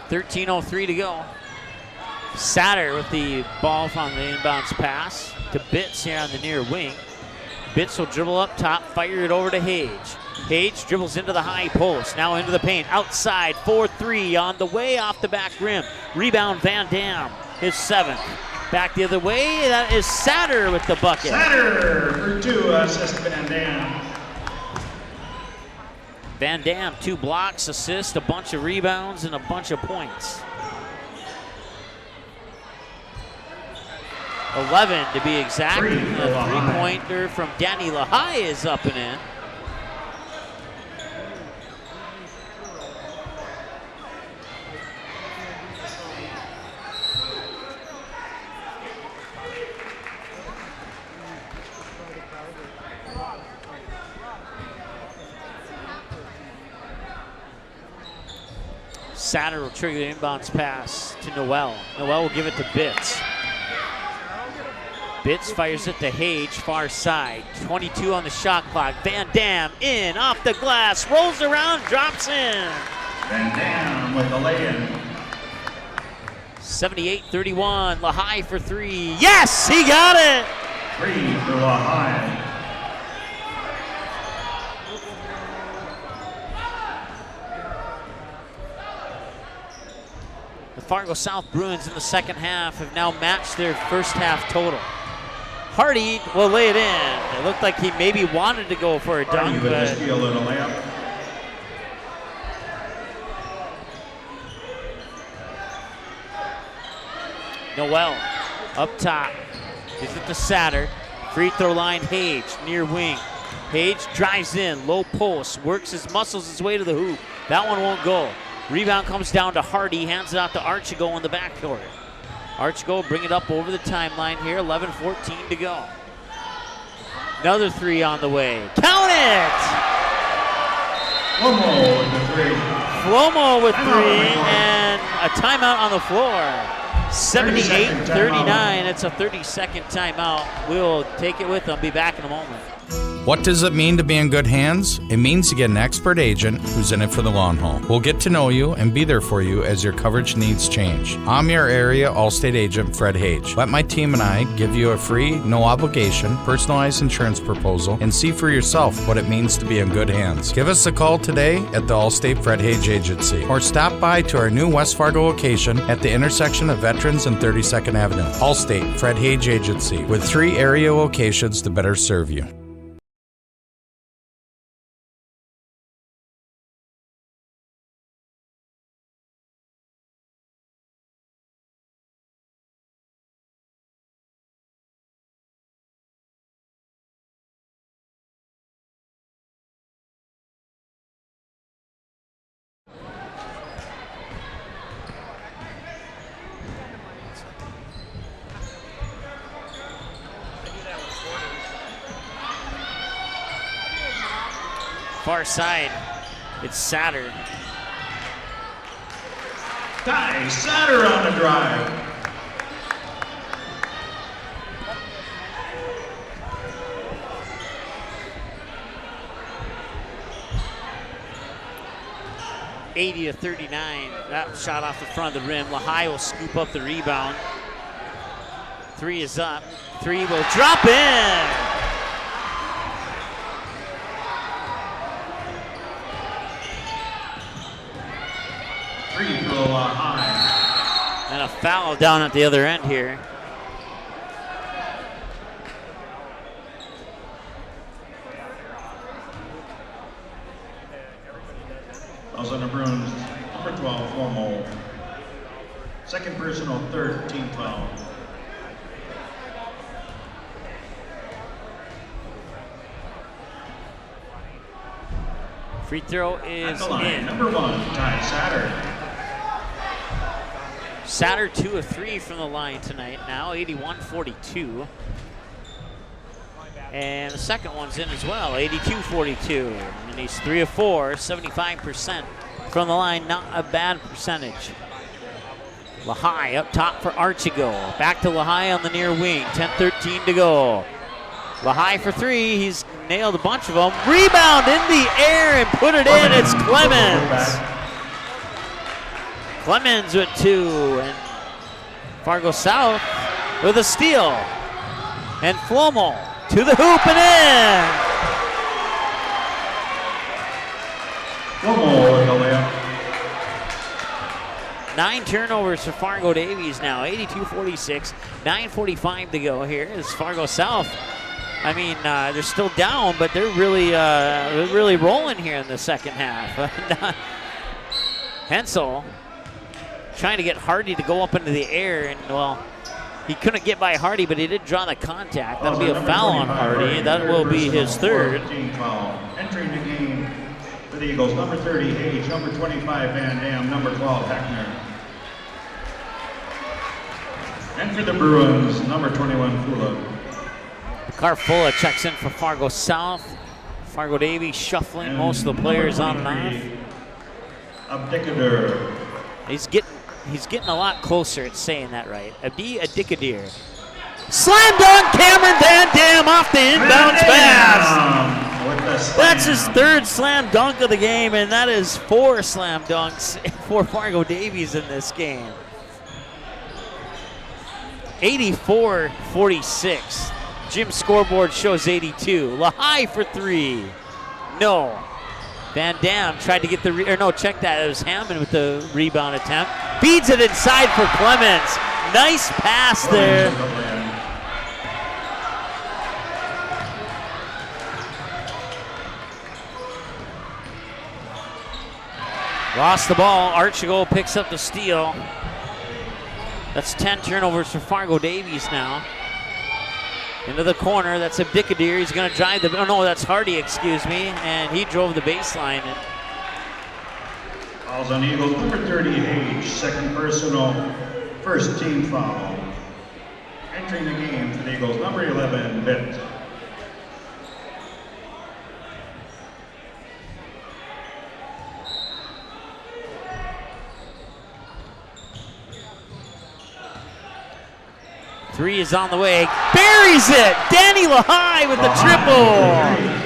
.13:03 to go. Satter with the ball on the inbounds pass to Bitts here on the near wing. Bitts will dribble up top, fire it over to Hage. Hage dribbles into the high post, now into the paint. Outside, 4-3 on the way off the back rim. Rebound Van Dam, his 7th. Back the other way, that is Satter with the bucket. Satter for 2, assist Van Dam. Van Dam, 2 blocks, assists, a bunch of rebounds, and a bunch of points. 11 to be exact. A three-pointer from Danny Lehigh is up and in. Satter will trigger the inbounds pass to Noel. Noel will give it to Bitts. Bitts fires it to Hage, far side. 22 on the shot clock. Van Dam in, off the glass, rolls around, drops in. Van Dam with the lay-in. 78-31, Lehigh for 3. Yes, he got it! 3 for Lehigh. The Fargo South Bruins in the second half have now matched their first half total. Hardy will lay it in. It looked like he maybe wanted to go for a dunk, but steal and a layup. Noel up top. Gives it to Satter. Free throw line, Hage, near wing. Page drives in, low post, works his muscles his way to the hoop. That one won't go. Rebound comes down to Hardy, hands it out to Archigo in the backcourt. Archigo bring it up over the timeline here, 11-14 to go. Another three on the way. Count it! Flomo with the three. Flomo with three, and a timeout on the floor. 78-39, it's a 30-second timeout. We'll take it with them, be back in a moment. What does it mean to be in good hands? It means to get an expert agent who's in it for the long haul. We'll get to know you and be there for you as your coverage needs change. I'm your area Allstate agent, Fred Hage. Let my team and I give you a free, no obligation, personalized insurance proposal and see for yourself what it means to be in good hands. Give us a call today at the Allstate Fred Hage Agency or stop by to our new West Fargo location at the intersection of Veterans and 32nd Avenue. Allstate Fred Hage Agency with 3 area locations to better serve you. Far side, it's Satter. Ty Satter on the drive. (80-39). That shot off the front of the rim. Lehigh will scoop up the rebound. Three is up. Three will drop in. Free throw high. And a foul down at the other end here. Eagles and Bruins, number 12, Flomo. Second personal, third team foul. Free throw is in. Number 1, Ty Satter. Satter 2 of 3 from the line tonight now, 81-42. And the second one's in as well, 82-42. And he's 3 of 4, 75% from the line, not a bad percentage. Lehigh up top for Archigo. Back to Lehigh on the near wing, 10-13 to go. Lehigh for 3, he's nailed a bunch of them. Rebound in the air and put it in, it's Clemens. Clemens with 2, and Fargo South with a steal. And Flomo to the hoop and in. Flomo with the layup. 9 turnovers for Fargo Davies now, 82-46, 9:45 to go here. Is Fargo South. I mean, they're still down, but they're really rolling here in the second half. Hensel trying to get Hardy to go up into the air, and well, he couldn't get by Hardy, but he did draw the contact. That'll be a foul on Hardy. That will be his third. Entering the game for the Eagles, number 30, Hage, number 25, Van Dam, number 12, Heckner. And for the Bruins, number 21, Fula. Carfula checks in for Fargo South. Fargo Davies shuffling most of the players on and off. Abdikadir. He's getting a lot closer at saying that right. Abdi Adikadir. Slam dunk, Cameron Van Dam off the inbounds pass. That's his third slam dunk of the game, and that is 4 slam dunks for Fargo Davies in this game. 84-46. Jim's scoreboard shows 82. Lehigh for 3. No. Van Dam tried to get the, check that. It was Hammond with the rebound attempt. Feeds it inside for Clemens. Nice pass there. Lost the ball. Archigo picks up the steal. That's 10 turnovers for Fargo Davies now. Into the corner, that's Abdikadir. He's going to drive the, oh no, that's Hardy, excuse me, and he drove the baseline. And Fouls on Eagles, number 30, Hage, second personal, first team foul. Entering the game for the Eagles, number 11, Bitt. Three is on the way. Buries it! Danny Lahai with the triple.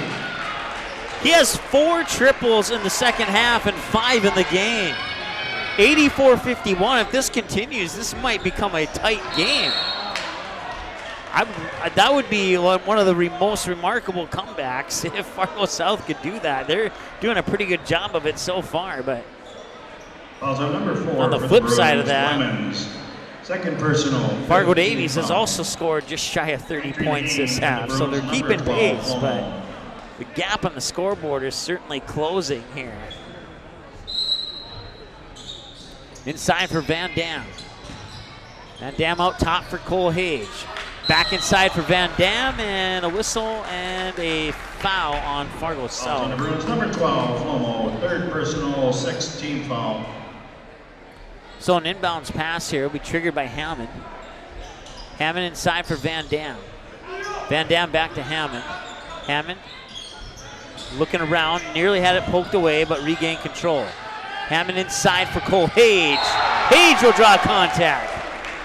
He has 4 triples in the second half and 5 in the game. 84-51. If this continues, this might become a tight game. That would be one of the most remarkable comebacks if Fargo South could do that. They're doing a pretty good job of it so far, but Also number 4 on the for flip the side of Bruins, that, Clemens. Second personal. Fargo Davies has also scored just shy of 30 points this half, so they're keeping pace, but the gap on the scoreboard is certainly closing here. Inside for Van Dam. Van Dam out top for Cole Hage. Back inside for Van Dam, and a whistle and a foul on Fargo South. On the Bruins, number 12, Flomo, third personal, 6th team foul. So an inbounds pass here will be triggered by Hammond. Hammond inside for Van Dam. Van Dam back to Hammond. Hammond looking around, nearly had it poked away, but regained control. Hammond inside for Cole Hage. Hage will draw contact.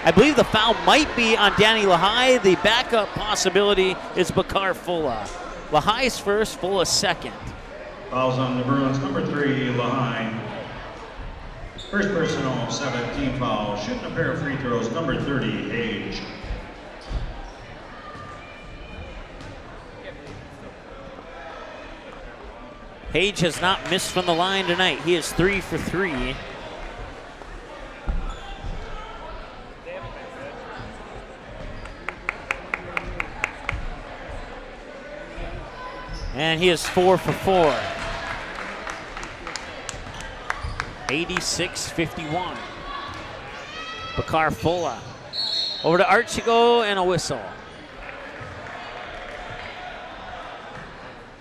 I believe the foul might be on Danny Lahai. The backup possibility is Bakar Fulla. Lahai's first, Fulla second. Fouls on the Bruins, number 3, Lahai. First personal, 7th team foul. Shooting a pair of free throws, number 30, Hage. Hage has not missed from the line tonight. He is 3 for 3. And he is 4 for 4. 86-51. Bakar Fulla. Over to Archigo and a whistle.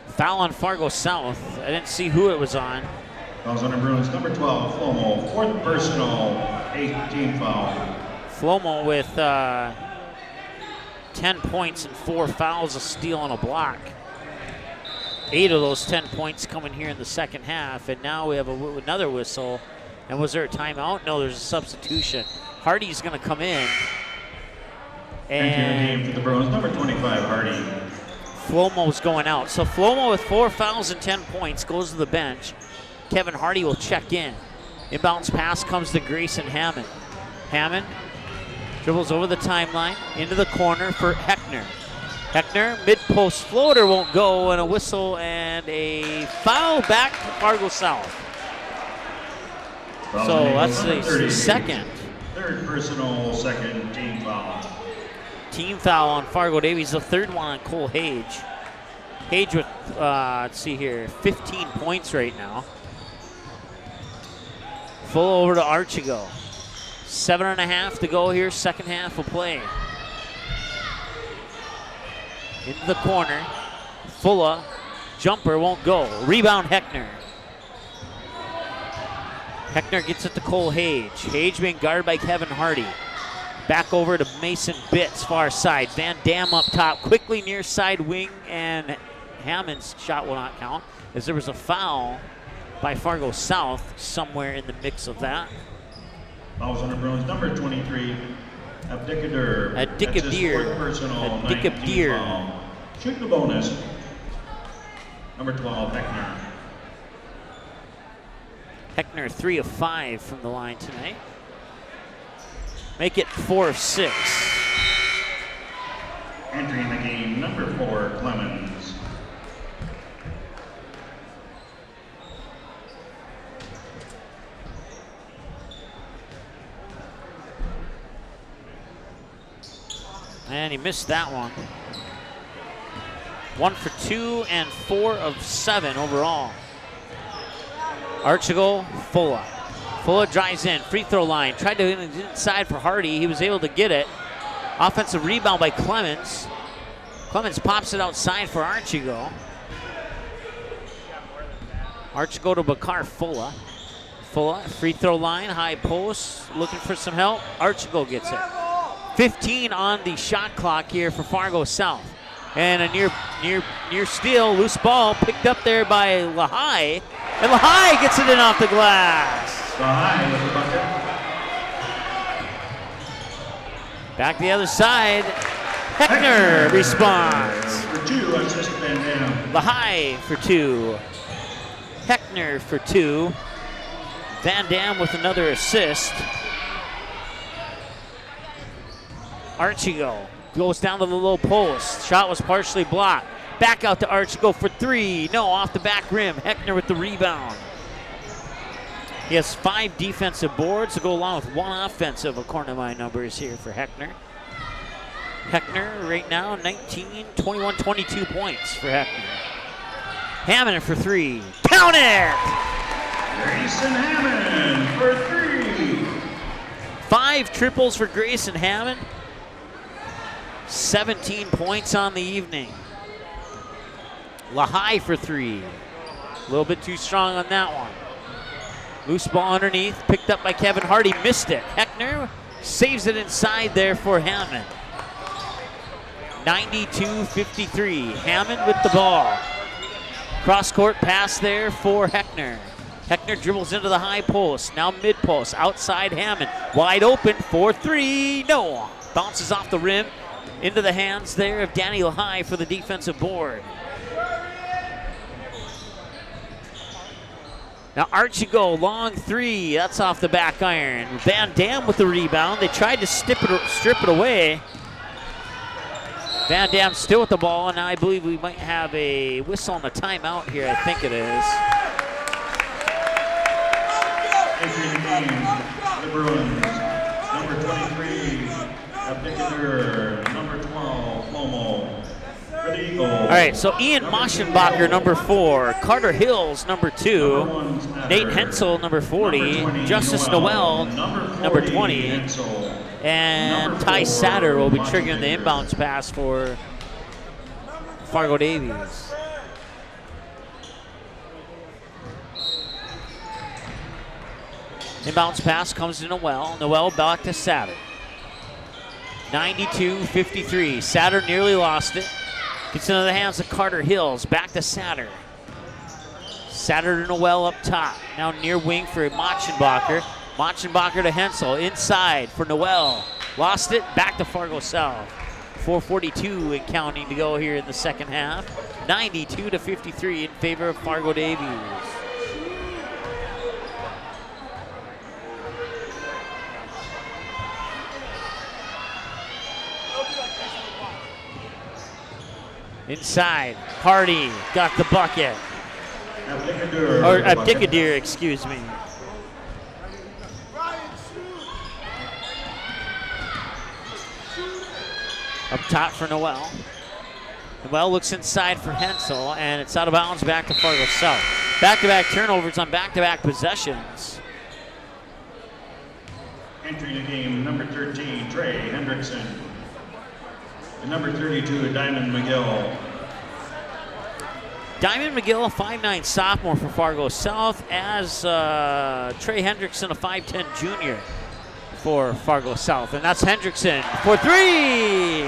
Foul on Fargo South. I didn't see who it was on. Fouls on the Bruins, number 12, Flomo, 4th personal, 8th team foul. Flomo with 10 points and 4 fouls, a steal and a block. 8 of those 10 points coming here in the second half, and now we have another whistle. And was there a timeout? No, there's a substitution. Hardy's going to come in. Entering the game for the Bruins, number 25, Hardy. Flomo's going out. So Flomo with 4 fouls and 10 points goes to the bench. Kevin Hardy will check in. Inbounds pass comes to Grayson Hammond. Hammond dribbles over the timeline into the corner for Heckner. Heckner, mid-post floater won't go, and a whistle and a foul back to Fargo South. So that's the second. Third personal, 2nd team foul. Team foul on Fargo Davies, the third one on Cole Hage. Hage with, let's see here, 15 points right now. Full over to Archigo. 7.5 to go here, second half of play. Into the corner. Fulla, jumper won't go. Rebound Heckner. Heckner gets it to Cole Hage. Hage being guarded by Kevin Hardy. Back over to Mason Bitts, far side. Van Dam up top, quickly near side wing, and Hammond's shot will not count, as there was a foul by Fargo South somewhere in the mix of that. Fouls on the Bruins, number 23, Abdikadir. Abdikadir. Shooting the bonus, number 12, Heckner. Heckner 3 of 5 from the line tonight. Make it 4 of 6. Entering the game, number 4, Clemens. And he missed that one. 1 for 2 and 4 of 7 overall. Archigo, Fulla. Fulla drives in, free throw line. Tried to inside for Hardy. He was able to get it. Offensive rebound by Clemens. Clemens pops it outside for Archigo. Archigo to Bakar Fulla. Fulla, free throw line, high post, looking for some help. Archigo gets it. 15 on the shot clock here for Fargo South. And a near steal, loose ball picked up there by Lehigh. And Lehigh gets it in off the glass. Lehigh with the bucket. Back to the other side. Heckner responds. For 2, assist Van Dam. Lehigh for 2. Heckner for 2. Van Dam with another assist. Archigo goes down to the low post. Shot was partially blocked. Back out to Archigo for 3. No, off the back rim. Heckner with the rebound. He has 5 defensive boards to go along with 1 offensive, according to my numbers here for Heckner. Heckner right now 19, 21, 22 points for Heckner. Hammond for 3. Count it! Grayson Hammond for 3. 5 triples for Grayson Hammond. 17 points on the evening. Lehigh for 3. A little bit too strong on that one. Loose ball underneath, picked up by Kevin Hardy, missed it. Heckner saves it inside there for Hammond. 92-53, Hammond with the ball. Cross-court pass there for Heckner. Heckner dribbles into the high post, now mid-post, outside Hammond. Wide open for 3, no. Bounces off the rim, into the hands there of Danny Lehigh for the defensive board. Now Archigo, long 3, that's off the back iron. Van Dam with the rebound. They tried to strip it away. Van Dam still with the ball, and I believe we might have a whistle on the timeout here. I think it is. Entering the game, the Bruins. Number 23, Abdicator. Number 12, Momo. For the Eagles. All right, so Ian Moschenbacher, number 4. Carter Hills, number 2. Nate Hensel, number 40. Justice Noel, number 20. Hensel. And Ty Satter will be triggering the inbounds pass for Fargo Davies. Inbounds pass comes to Noel. Noel back to Satter. 92-53. Satter nearly lost it. Gets into the hands of Carter Hills. Back to Satter. Satter to Noel up top. Now near wing for Moschenbacher. Moschenbacher to Hensel. Inside for Noel. Lost it. Back to Fargo South. 4:42 and counting to go here in the second half. 92-53 in favor of Fargo Davies. Inside, Hardy got the bucket. Abdicadir, excuse me. Up top for Noel. Noel looks inside for Hensel, and it's out of bounds back to Fargo South. Back-to-back turnovers on back-to-back possessions. Entering the game, number 13, Trey Hendrickson. And number 32, Diamond McGill. Diamond McGill, a 5'9" sophomore for Fargo South, as Trey Hendrickson, a 5'10" junior for Fargo South. And that's Hendrickson for 3!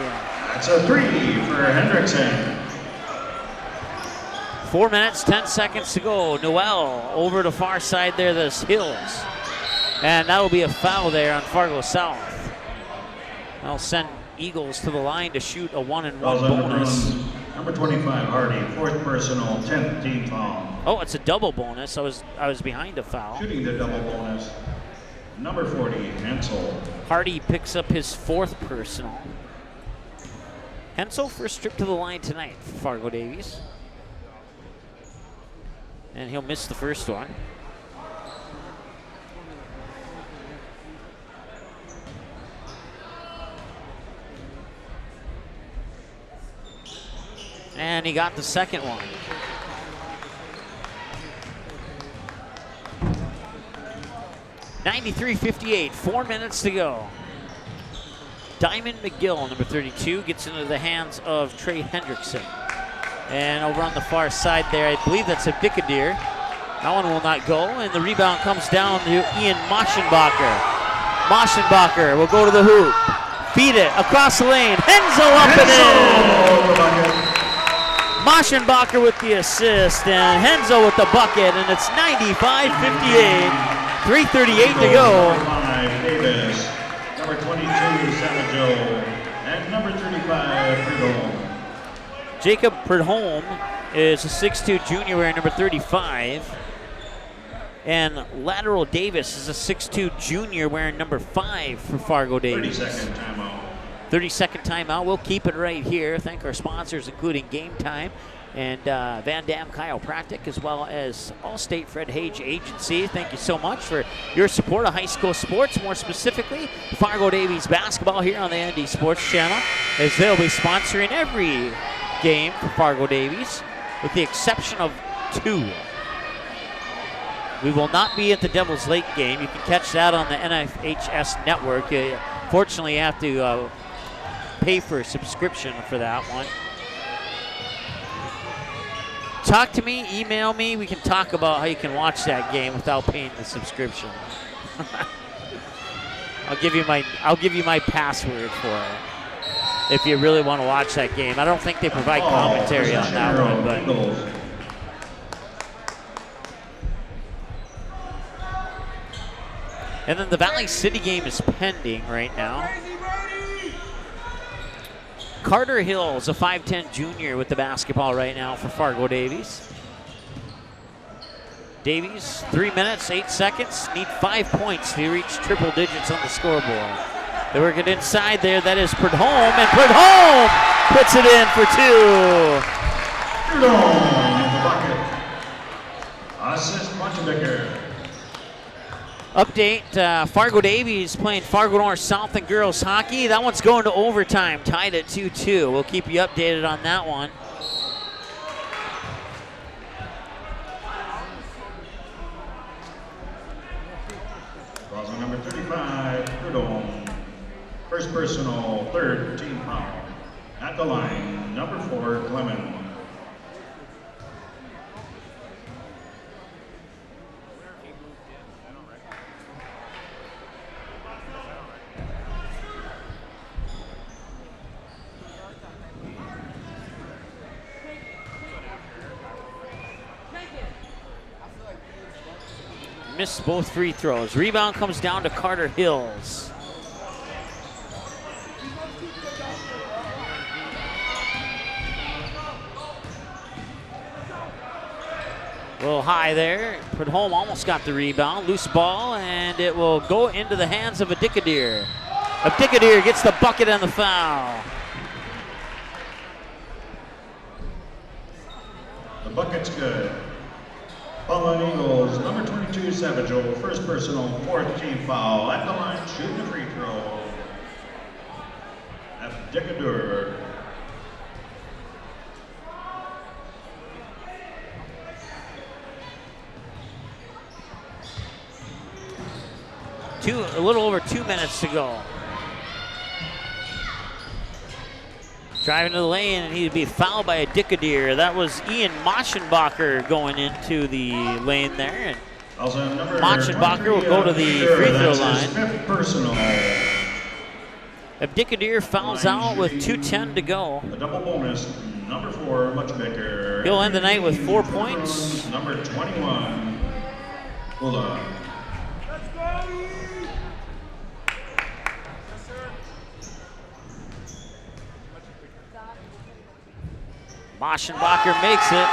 That's a 3 for Hendrickson. 4 minutes, 10 seconds to go. Noel over the far side there, this Hills. And that will be a foul there on Fargo South. That'll send Eagles to the line to shoot a 1-and-1 bonus. Number 25, Hardy, 4th personal, 10th team foul. Oh, it's a double bonus. I was behind a foul. Shooting the double bonus. Number 40, Hensel. Hardy picks up his 4th personal. Hensel first trip to the line tonight for Fargo Davies. And he'll miss the first one. And he got the second one. (93-58), 4 minutes to go. Diamond McGill, number 32, gets into the hands of Trey Hendrickson. And over on the far side there, I believe that's a Dickadeer. That one will not go, and the rebound comes down to Ian Moschenbacher. Moschenbacher will go to the hoop. Feed it across the lane. Henzo up and in. Moschenbacher with the assist, and Henzo with the bucket, and it's 95-58. 3:38 to go. Davis, number 22, Savajo, and number 35, Prudhomme. Jacob Prudhomme is a 6'2 junior wearing number 35. And Lateral Davis is a 6'2 junior wearing number 5 for Fargo Davies. 30-second timeout. 30-second timeout. We'll keep it right here. Thank our sponsors, including Game Time and Van Dam Chiropractic, as well as Allstate Fred Hage Agency. Thank you so much for your support of high school sports, more specifically Fargo Davies basketball here on the ND Sports Channel, as they'll be sponsoring every game for Fargo Davies, with the exception of 2. We will not be at the Devil's Lake game. You can catch that on the NFHS network. Fortunately, you have to pay for a subscription for that one. Talk to me, email me. We can talk about how you can watch that game without paying the subscription. I'll give you my password for it if you really want to watch that game. I don't think they provide commentary on that one, but. And then the Valley City game is pending right now. Carter Hills, a 5'10 junior with the basketball right now for Fargo Davies. Davies, 3 minutes, 8 seconds, need 5 points to reach triple digits on the scoreboard. They work it inside there, that is Prudhomme, and Prudhomme puts it in for 2. Prudhomme in the bucket. Assist Moschenbacher. Update, Fargo Davies playing Fargo North South and girls hockey. That one's going to overtime, tied at 2-2. We'll keep you updated on that one. Calls on number 35, Prudhomme. First personal, third team foul. At the line, number 4, Clement. Missed both free throws. Rebound comes down to Carter Hills. A little high there. Prudhomme almost got the rebound. Loose ball, and it will go into the hands of a Dickadeer. A Dickadeer gets the bucket and the foul. The bucket's good. Fallen Eagles, number 22, Savajo, first personal, fourth team foul. At the line, shooting a free throw. At Dickadeer. A little over 2 minutes to go. Driving to the lane, and he'd be fouled by a Dickadeer. That was Ian Moschenbacher going into the lane there. And Moschenbacher will go to the free throw line. Fifth personal. If Dickadeer fouls out with 2:10 to go, A double bonus, number 4, Moschenbacher. he'll end the night with 4 points. Number 21, Hula. Moschenbacher makes it.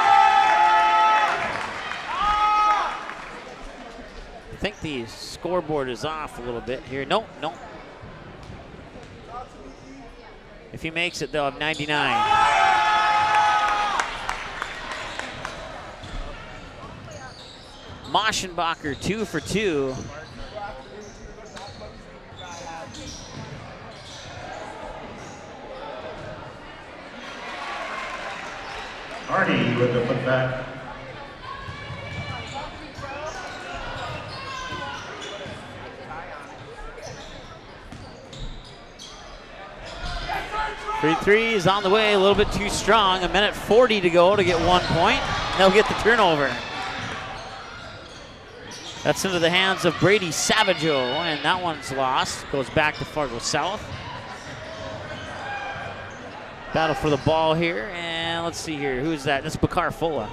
I think the scoreboard is off a little bit here. Nope. If he makes it, they'll have 99. Moschenbacher 2 for 2. Hardy with the putback. Free three is on the way, a little bit too strong. 1:40 to go to get 1 point. They'll get the turnover. That's into the hands of Brady Savageau, and that one's lost. Goes back to Fargo South. Battle for the ball here, and let's see here. Who's that? That's Bakar Fulla.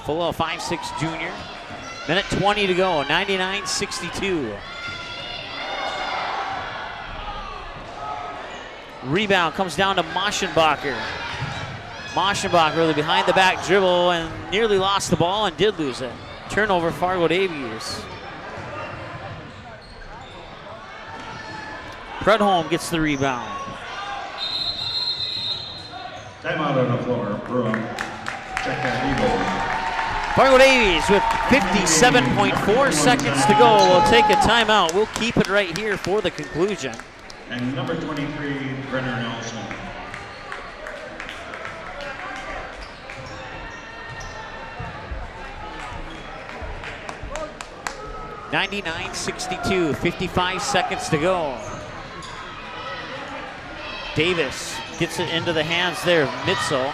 Fulla, a 5'6" junior. 1:20 to go, 99-62. Rebound comes down to Moschenbacher. Moschenbacher really behind the back dribble and nearly lost the ball and did lose it. Turnover, Fargo Davies. Prudhomme gets the rebound. Timeout on the floor, Bruin. Check that Eagle. Fargo Davies with 57.4 seconds to go. We'll take a timeout. We'll keep it right here for the conclusion. And number 23, Brenner Nelson. (99-62), 55 seconds to go. Davis gets it into the hands there of Mitzel.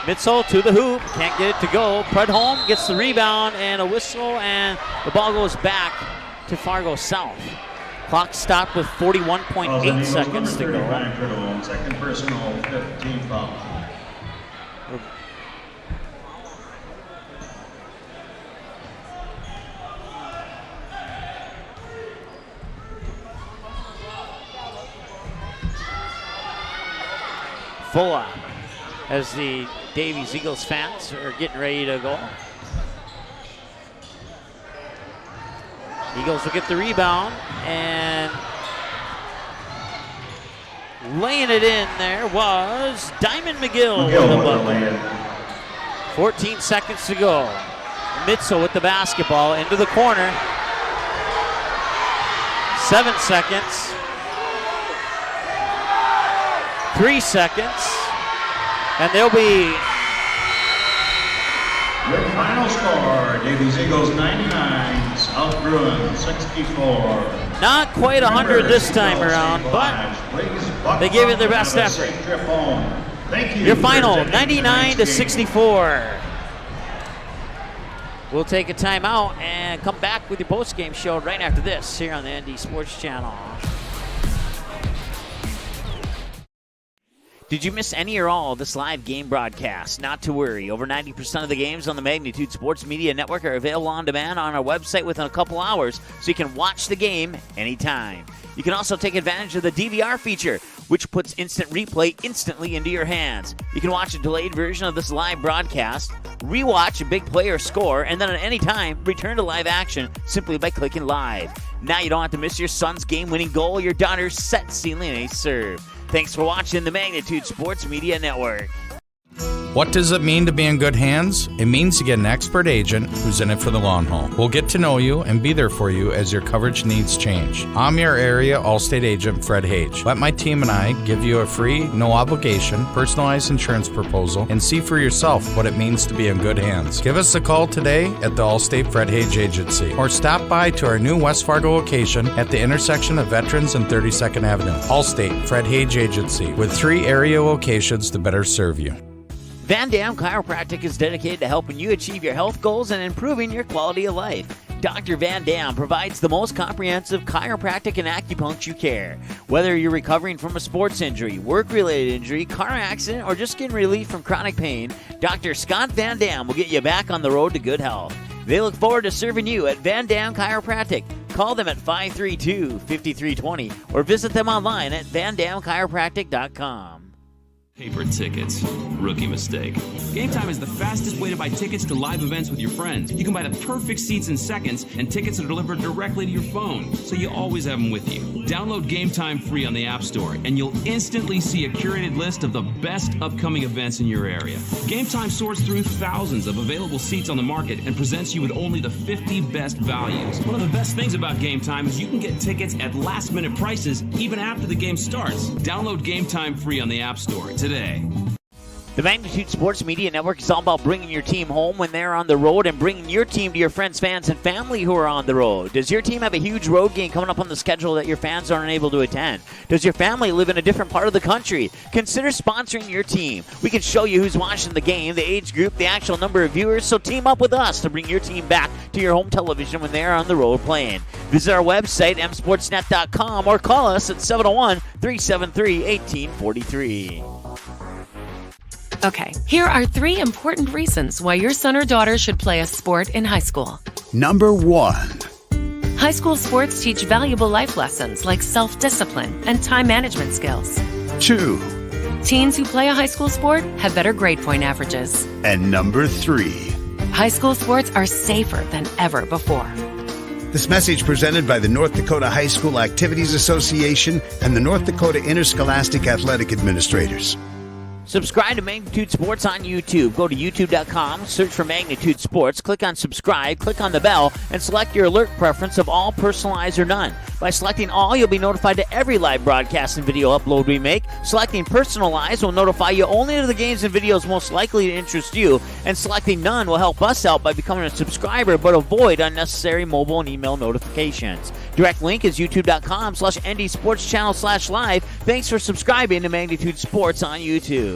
Mitzel to the hoop, can't get it to go. Prudhomme gets the rebound and a whistle, and the ball goes back to Fargo South. Clock stopped with 41.8 seconds to go. Prudhomme, second personal, 15 foul. Fulla, as the Davies Eagles fans are getting ready to go. Eagles will get the rebound, and laying it in there was Diamond McGill with the bucket. 14 seconds to go. Mitzel with the basketball into the corner. 7 seconds. 3 seconds, and they'll be. Your final score, Davies Eagles 99, South Bruins 64. Not quite 100 this time around, but they gave it their best effort. Thank you. Your final, 99-64. We'll take a timeout and come back with your postgame show right after this here on the ND Sports Channel. Did you miss any or all of this live game broadcast? Not to worry. Over 90% of the games on the Magnitude Sports Media Network are available on demand on our website within a couple hours, so you can watch the game anytime. You can also take advantage of the DVR feature, which puts instant replay instantly into your hands. You can watch a delayed version of this live broadcast, rewatch a big play or score, and then at any time, return to live action simply by clicking live. Now you don't have to miss your son's game-winning goal or your daughter's set stealing ace serve. Thanks for watching the Magnitude Sports Media Network. What does it mean to be in good hands? It means to get an expert agent who's in it for the long haul. We'll get to know you and be there for you as your coverage needs change. I'm your area Allstate agent, Fred Hage. Let my team and I give you a free, no obligation, personalized insurance proposal and see for yourself what it means to be in good hands. Give us a call today at the Allstate Fred Hage Agency or stop by to our new West Fargo location at the intersection of Veterans and 32nd Avenue. Allstate Fred Hage Agency with 3 area locations to better serve you. Van Dam Chiropractic is dedicated to helping you achieve your health goals and improving your quality of life. Dr. Van Dam provides the most comprehensive chiropractic and acupuncture care. Whether you're recovering from a sports injury, work-related injury, car accident, or just getting relief from chronic pain, Dr. Scott Van Dam will get you back on the road to good health. They look forward to serving you at Van Dam Chiropractic. Call them at 532-5320 or visit them online at vandamchiropractic.com. Paper tickets. Rookie mistake. Game Time is the fastest way to buy tickets to live events with your friends. You can buy the perfect seats in seconds, and tickets are delivered directly to your phone, so you always have them with you. Download Game Time free on the App Store, and you'll instantly see a curated list of the best upcoming events in your area. Game Time sorts through thousands of available seats on the market and presents you with only the 50 best values. One of the best things about Game Time is you can get tickets at last-minute prices even after the game starts. Download Game Time free on the App Store today. The Magnitude Sports Media Network is all about bringing your team home when they're on the road and bringing your team to your friends, fans, and family who are on the road. Does your team have a huge road game coming up on the schedule that your fans aren't able to attend? Does your family live in a different part of the country? Consider sponsoring your team. We can show you who's watching the game, the age group, the actual number of viewers, so team up with us to bring your team back to your home television when they're on the road playing. Visit our website, msportsnet.com, or call us at 701-373-1843. Okay, here are 3 important reasons why your son or daughter should play a sport in high school. Number 1. High school sports teach valuable life lessons like self-discipline and time management skills. 2. Teens who play a high school sport have better grade point averages. And number 3. High school sports are safer than ever before. This message presented by the North Dakota High School Activities Association and the North Dakota Interscholastic Athletic Administrators. Subscribe to Magnitude Sports on YouTube. Go to youtube.com, search for Magnitude Sports, click on subscribe, click on the bell, and select your alert preference of all, personalized, or none. By selecting all, you'll be notified to every live broadcast and video upload we make. Selecting personalized will notify you only to the games and videos most likely to interest you, and selecting none will help us out by becoming a subscriber but avoid unnecessary mobile and email notifications. Direct link is youtube.com/ndsportschannel/live. Thanks for subscribing to Magnitude Sports on YouTube.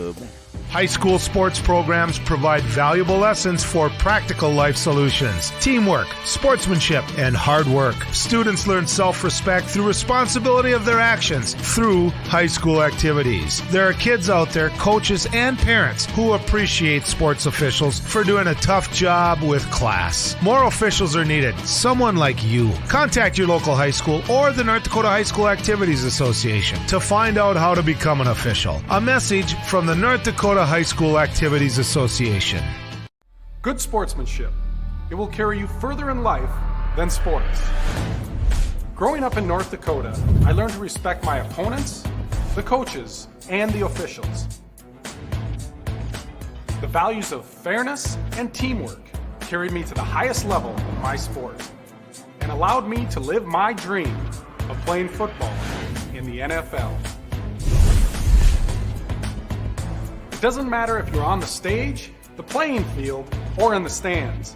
High school sports programs provide valuable lessons for practical life solutions, teamwork, sportsmanship, and hard work. Students learn self-respect through responsibility of their actions through high school activities. There are kids out there, coaches and parents, who appreciate sports officials for doing a tough job with class. More officials are needed, someone like you. Contact your local high school or the North Dakota High School Activities Association to find out how to become an official. A message from the North Dakota High School Activities Association. Good sportsmanship. It will carry you further in life than sports. Growing up in North Dakota, I learned to respect my opponents, the coaches, and the officials. The values of fairness and teamwork carried me to the highest level in my sport and allowed me to live my dream of playing football in the NFL. It doesn't matter if you're on the stage, the playing field, or in the stands.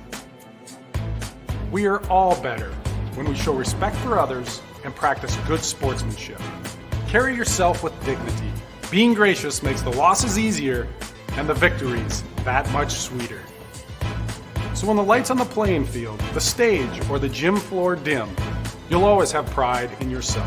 We are all better when we show respect for others and practice good sportsmanship. Carry yourself with dignity. Being gracious makes the losses easier and the victories that much sweeter. So when the lights on the playing field, the stage, or the gym floor dim, you'll always have pride in yourself.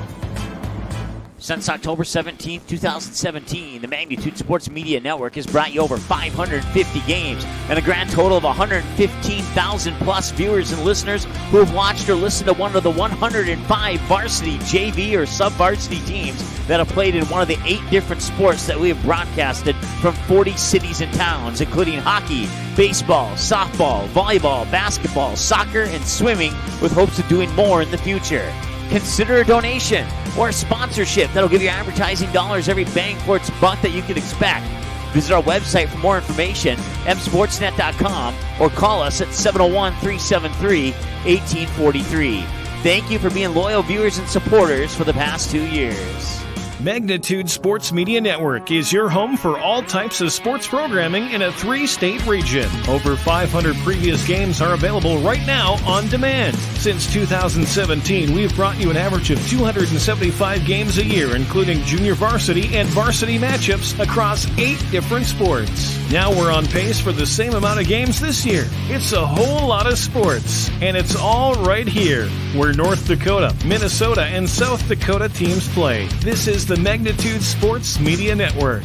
Since October 17, 2017, the Magnitude Sports Media Network has brought you over 550 games and a grand total of 115,000 plus viewers and listeners who have watched or listened to one of the 105 varsity, JV, or sub-varsity teams that have played in one of the 8 different sports that we have broadcasted from 40 cities and towns, including hockey, baseball, softball, volleyball, basketball, soccer, and swimming, with hopes of doing more in the future. Consider a donation or a sponsorship that'll give you advertising dollars every bang for its buck that you can expect. Visit our website for more information, msportsnet.com, or call us at 701-373-1843. Thank you for being loyal viewers and supporters for the past 2 years. Magnitude Sports Media Network is your home for all types of sports programming in a 3-state region. Over 500 previous games are available right now on demand. Since 2017, we've brought you an average of 275 games a year, including junior varsity and varsity matchups across 8 different sports. Now we're on pace for the same amount of games this year. It's a whole lot of sports, and it's all right here, where North Dakota, Minnesota, and South Dakota teams play. This is the Magnitude Sports Media Network.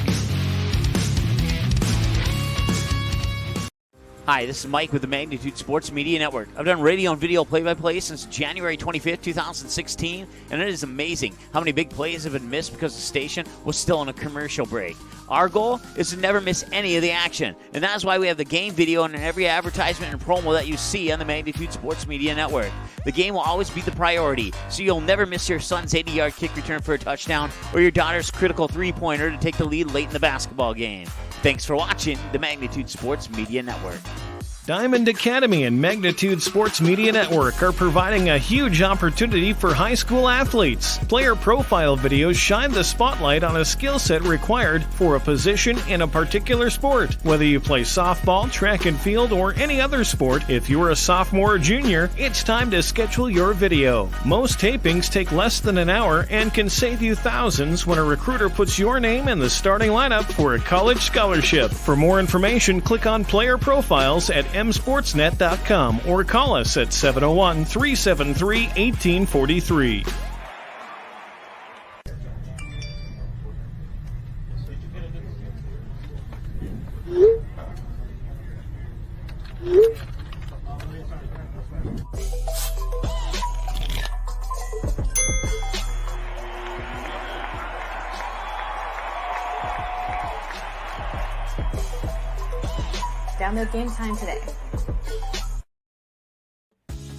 Hi, this is Mike with the Magnitude Sports Media Network. I've done radio and video play-by-play since January 25th, 2016, and it is amazing how many big plays have been missed because the station was still on a commercial break. Our goal is to never miss any of the action, and that's why we have the game video in every advertisement and promo that you see on the Magnitude Sports Media Network. The game will always be the priority, so you'll never miss your son's 80-yard kick return for a touchdown or your daughter's critical three-pointer to take the lead late in the basketball game. Thanks for watching the Magnitude Sports Media Network. Diamond Academy and Magnitude Sports Media Network are providing a huge opportunity for high school athletes. Player profile videos shine the spotlight on a skill set required for a position in a particular sport. Whether you play softball, track and field, or any other sport, if you're a sophomore or junior, it's time to schedule your video. Most tapings take less than an hour and can save you thousands when a recruiter puts your name in the starting lineup for a college scholarship. For more information, click on Player Profiles at msportsnet.com or call us at 701-373-1843. Download Game Time today.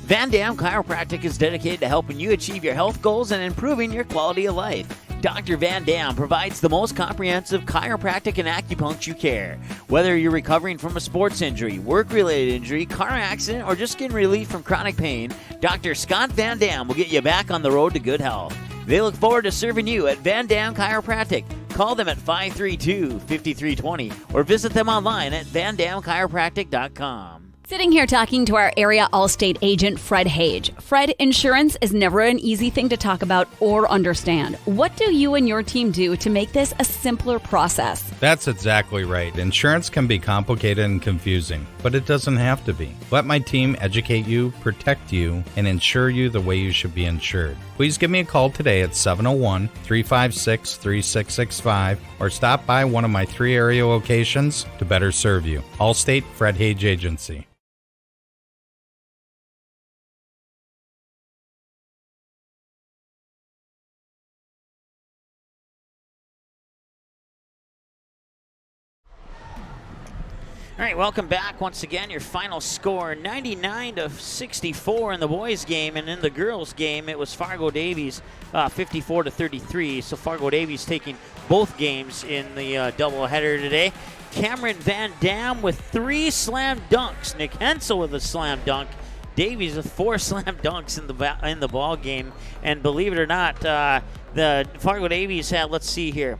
Van Dam Chiropractic is dedicated to helping you achieve your health goals and improving your quality of life. Dr. Van Dam provides the most comprehensive chiropractic and acupuncture care. Whether you're recovering from a sports injury, work-related injury, car accident, or just getting relief from chronic pain, Dr. Scott Van Dam will get you back on the road to good health. They look forward to serving you at Van Dam Chiropractic. Call them at 532-5320 or visit them online at vandamchiropractic.com. Sitting here talking to our area Allstate agent, Fred Hage. Fred, insurance is never an easy thing to talk about or understand. What do you and your team do to make this a simpler process? That's exactly right. Insurance can be complicated and confusing, but it doesn't have to be. Let my team educate you, protect you, and insure you the way you should be insured. Please give me a call today at 701-356-3665 or stop by one of my 3 area locations to better serve you. Allstate Fred Hage Agency. All right, welcome back. Once again, your final score, 99-64 in the boys' game, and in the girls' game, it was Fargo Davies, 54-33. So Fargo Davies taking both games in the doubleheader today. Cameron Van Dam with 3 slam dunks. Nick Hensel with a slam dunk. Davies with 4 slam dunks in the ball game. And believe it or not, the Fargo Davies had, let's see here,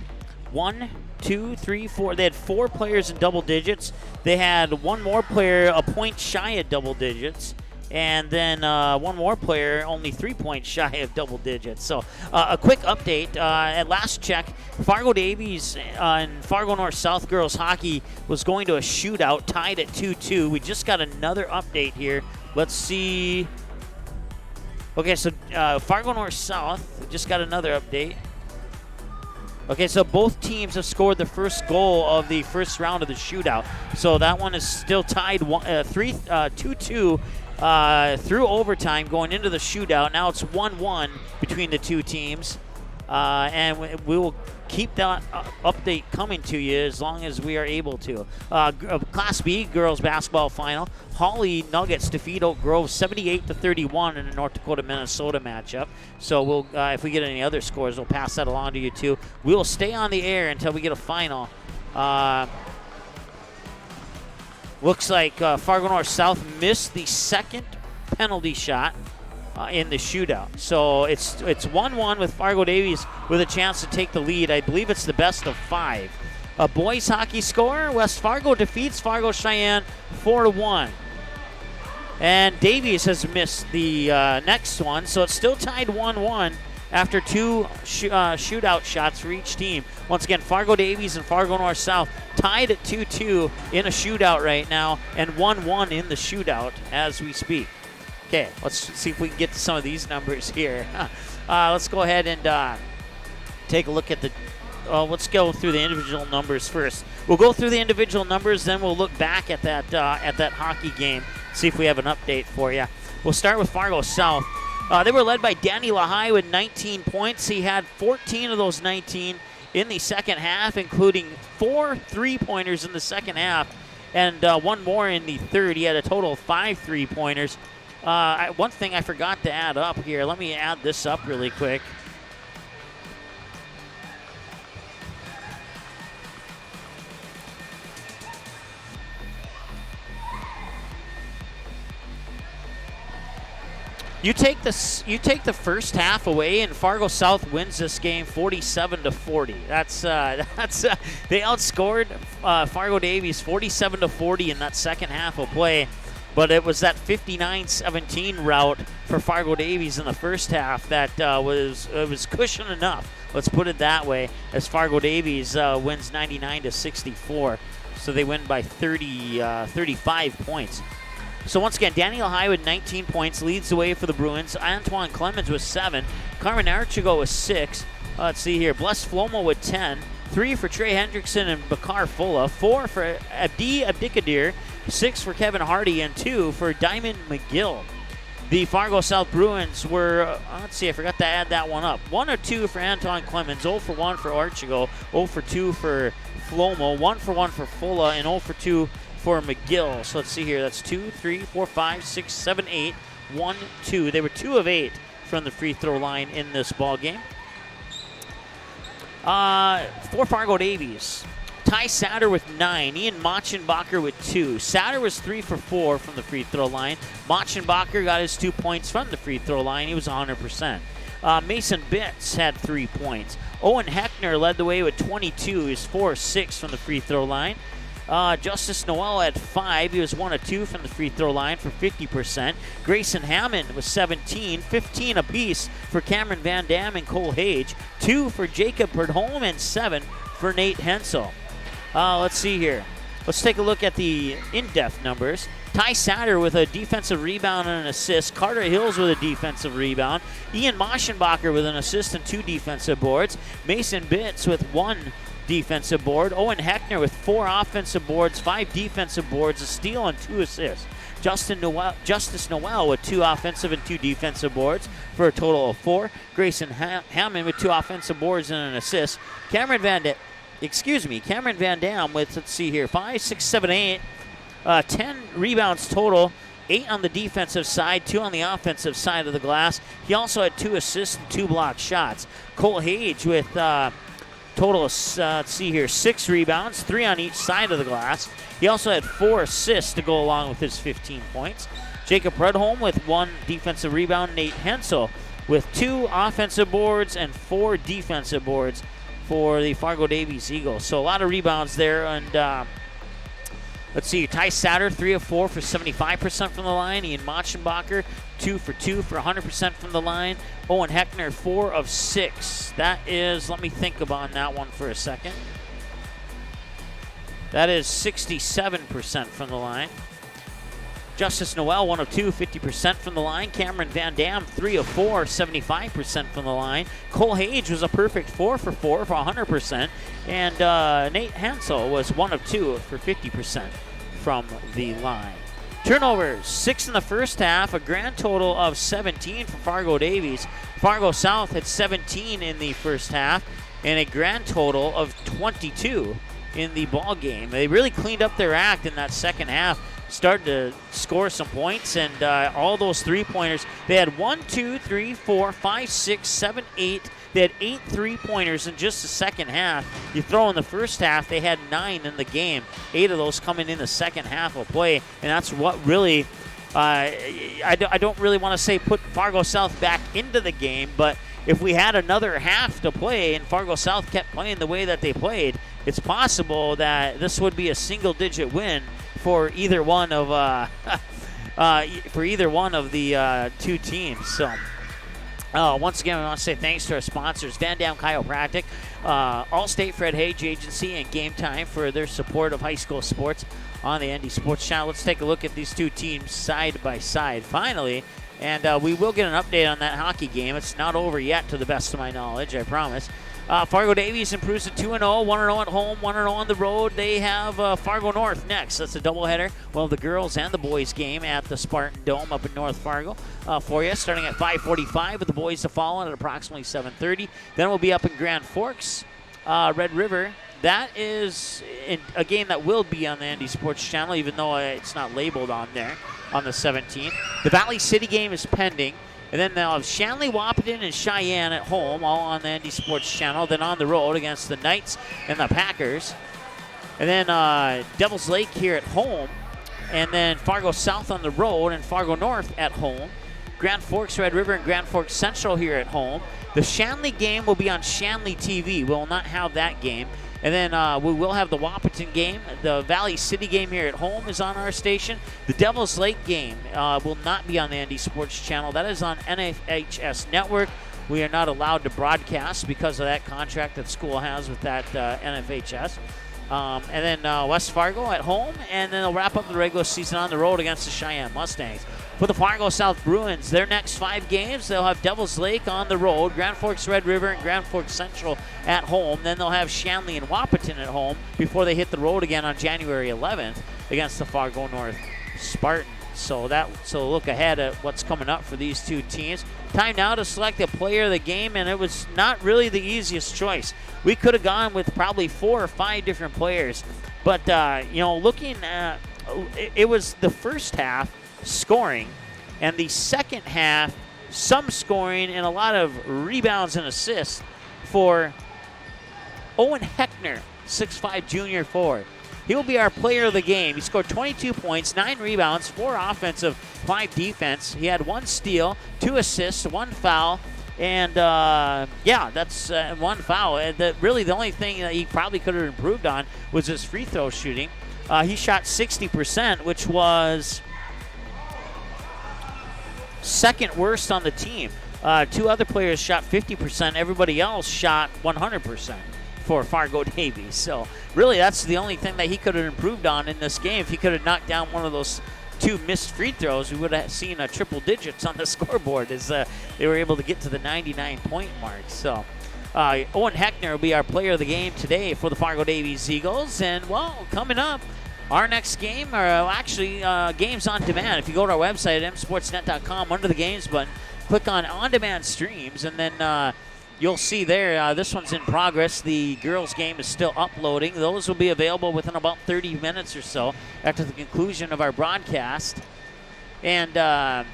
1, 2, 3, 4. They had 4 players in double digits. They had one more player a point shy of double digits. And then one more player only 3 points shy of double digits. So a quick update. At last check, Fargo Davies and Fargo North South girls hockey was going to a shootout, tied at 2-2. We just got another update here. Let's see. Okay, so Fargo North South just got another update. Okay, so both teams have scored the first goal of the first round of the shootout. So that one is still tied 2-2 through overtime going into the shootout. Now it's 1-1 between the two teams. And we will keep that update coming to you as long as we are able to. Class B girls basketball final. Hawley Nuggets defeat Oak Grove 78-31 in a North Dakota-Minnesota matchup. So we'll, if we get any other scores, we'll pass that along to you too. We'll stay on the air until we get a final. Looks like Fargo North South missed the second penalty shot in the shootout. So it's 1-1 with Fargo Davies with a chance to take the lead. I believe it's the best of 5. A boys hockey score, West Fargo defeats Fargo Cheyenne 4-1. And Davies has missed the next one, so it's still tied 1-1 after 2 shootout shots for each team. Once again, Fargo Davies and Fargo North South tied at 2-2 in a shootout right now, and 1-1 in the shootout as we speak. Okay, let's see if we can get to some of these numbers here. Let's go ahead and take a look at the let's go through the individual numbers first. We'll go through the individual numbers, then we'll look back at that hockey game, see if we have an update for you. We'll start with Fargo South. They were led by Danny Lahai with 19 points. He had 14 of those 19 in the second half, including 4 3-pointers in the second half and 1 more in the third. He had a total of 5 3-pointers. One thing I forgot to add up here. Let me add this up really quick. You take the first half away, and Fargo South wins this game 47-40. That's they outscored Fargo Davies 47-40 in that second half of play. But it was that 59-17 route for Fargo Davies in the first half that was cushion enough. Let's put it that way. As Fargo Davies wins 99-64, so they win by 35 points. So once again, Daniel High with 19 points leads the way for the Bruins. Antoine Clemens with 7. Carmen Archigo with 6. Let's see here. Bless Flomo with 10. 3 for Trey Hendrickson and Bakar Fulla. 4 for Abdi Abdikadir. 6 for Kevin Hardy. And 2 for Diamond McGill. The Fargo South Bruins were, let's see, I forgot to add that one up. 1 of 2 for Anton Clemens. 0 for 1 for Archigo. 0 for 2 for Flomo. 1 for 1 for Fulla. And 0 for 2 for McGill. So let's see here. That's 2, 3, 4, 5, 6, 7, 8. 1, 2. They were 2 of 8 from the free throw line in this ball game. For Fargo Davies, Ty Satter with 9. Ian Machenbacher with 2. Satter was 3 for 4 from the free throw line. Machenbacher got his 2 points from the free throw line. He was 100%. Mason Bitts had 3 points. Owen Heckner led the way with 22. He was 4 of 6 from the free throw line. Justice Noel had 5. He was 1 of 2 from the free throw line for 50%. Grayson Hammond was 17, 15 apiece for Cameron Van Dam and Cole Hage, 2 for Jacob Berdholm, and 7 for Nate Hensel. Let's see here. Let's take a look at the in-depth numbers. Ty Satter with a defensive rebound and an assist. Carter Hills with a defensive rebound. Ian Maschenbacher with an assist and 2 defensive boards. Mason Bitts with 1 defensive board. Owen Heckner with 4 offensive boards, 5 defensive boards, a steal and 2 assists. Justice Noel with 2 offensive and 2 defensive boards for a total of 4. Grayson Hammond with 2 offensive boards and an assist. Cameron Van Dam with, let's see here, 5, 6, 7, 8. 10 rebounds total, 8 on the defensive side, 2 on the offensive side of the glass. He also had 2 assists and 2 blocked shots. Cole Hage with total of, let's see here, 6 rebounds, 3 on each side of the glass. He also had 4 assists to go along with his 15 points. Jacob Bredholm with 1 defensive rebound. Nate Hensel with 2 offensive boards and 4 defensive boards for the Fargo Davies Eagles. So a lot of rebounds there. And let's see, Ty Satter, 3 of 4 for 75% from the line. Ian Machenbacher, 2 for 2 for 100% from the line. Owen Heckner, 4 of 6. That is, let me think about that one for a second. That is 67% from the line. Justice Noel, 1 of 2, 50% from the line. Cameron Van Dam, 3 of 4, 75% from the line. Cole Hage was a perfect 4 for 4 for 100%. And Nate Hansel was 1 of 2 for 50% from the line. Turnovers, 6 in the first half, a grand total of 17 for Fargo Davies. Fargo South had 17 in the first half and a grand total of 22 in the ball game. They really cleaned up their act in that second half, started to score some points, and all those three-pointers. They had 1, 2, 3, 4, 5, 6, 7, 8. They had 8 three-pointers in just the second half. You throw in the first half, they had 9 in the game. 8 of those coming in the second half of play, and that's what really, I don't really want to say put Fargo South back into the game, but if we had another half to play and Fargo South kept playing the way that they played, it's possible that this would be a single-digit win for either one of the 2 teams. So once again, we want to say thanks to our sponsors, Van Dam Chiropractic, Allstate Fred Hage Agency, and Game Time for their support of high school sports on the ND Sports Channel. Let's take a look at these 2 teams side by side finally, and we will get an update on that hockey game. It's not over yet, to the best of my knowledge, I promise. Fargo Davies improves to 2-0, 1-0 at home, 1-0 on the road. They have Fargo North next. That's a doubleheader. Well, the girls and the boys game at the Spartan Dome up in North Fargo for you, starting at 5:45 with the boys to follow at approximately 7:30. Then we'll be up in Grand Forks, Red River. That is a game that will be on the ND Sports Channel, even though it's not labeled on there on the 17th. The Valley City game is pending. And then they'll have Shanley, Wahpeton, and Cheyenne at home, all on the ND Sports Channel. Then on the road against the Knights and the Packers. And then Devils Lake here at home. And then Fargo South on the road and Fargo North at home. Grand Forks Red River and Grand Forks Central here at home. The Shanley game will be on Shanley TV. We will not have that game. And then we will have the Wahpeton game. The Valley City game here at home is on our station. The Devil's Lake game will not be on the ND Sports Channel. That is on NFHS Network. We are not allowed to broadcast because of that contract that school has with that NFHS. And then West Fargo at home, and then they'll wrap up the regular season on the road against the Cheyenne Mustangs. For the Fargo South Bruins, their next 5 games, they'll have Devil's Lake on the road, Grand Forks Red River and Grand Forks Central at home. Then they'll have Shanley and Wahpeton at home before they hit the road again on January 11th against the Fargo North Spartans. So look ahead at what's coming up for these two teams. Time now to select a player of the game, and it was not really the easiest choice. We could have gone with probably 4 or 5 different players, but looking at it was the first half scoring, and the second half some scoring and a lot of rebounds and assists for Owen Heckner, 6'5" junior forward. He will be our player of the game. He scored 22 points, 9 rebounds, 4 offensive, 5 defense. He had 1 steal, 2 assists, 1 foul, and that's 1 foul. And really the only thing that he probably could have improved on was his free throw shooting. He shot 60%, which was second worst on the team. 2 other players shot 50%. Everybody else shot 100%. For Fargo Davies. So really that's the only thing that he could have improved on in this game. If he could have knocked down one of those 2 missed free throws, we would have seen triple digits on the scoreboard as they were able to get to the 99-point mark. So Owen Heckner will be our player of the game today for the Fargo Davies Eagles. And, well, coming up, our next game, games on demand. If you go to our website at msportsnet.com, under the games button, click on demand streams, and then you'll see there, this one's in progress. The girls' game is still uploading. Those will be available within about 30 minutes or so after the conclusion of our broadcast. And then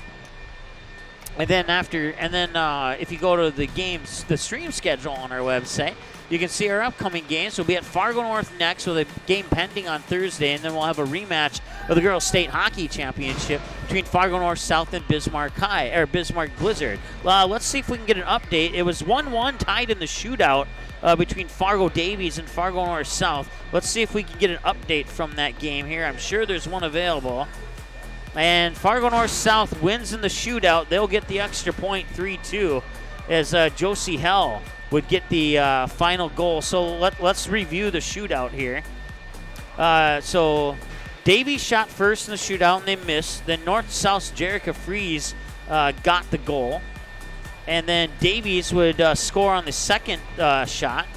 if you go to the stream schedule on our website, you can see our upcoming games. We'll be at Fargo North next with a game pending on Thursday, and then we'll have a rematch of the Girls State Hockey Championship between Fargo North South and Bismarck Blizzard. Let's see if we can get an update. It was 1-1 tied in the shootout between Fargo Davies and Fargo North South. Let's see if we can get an update from that game here. I'm sure there's one available. And Fargo North South wins in the shootout. They'll get the extra point, 3-2, as Josie Hell would get the final goal. So let's review the shootout here. So Davies shot first in the shootout, and they missed. Then North-South's Jerica Fries got the goal. And then Davies would score on the second shot.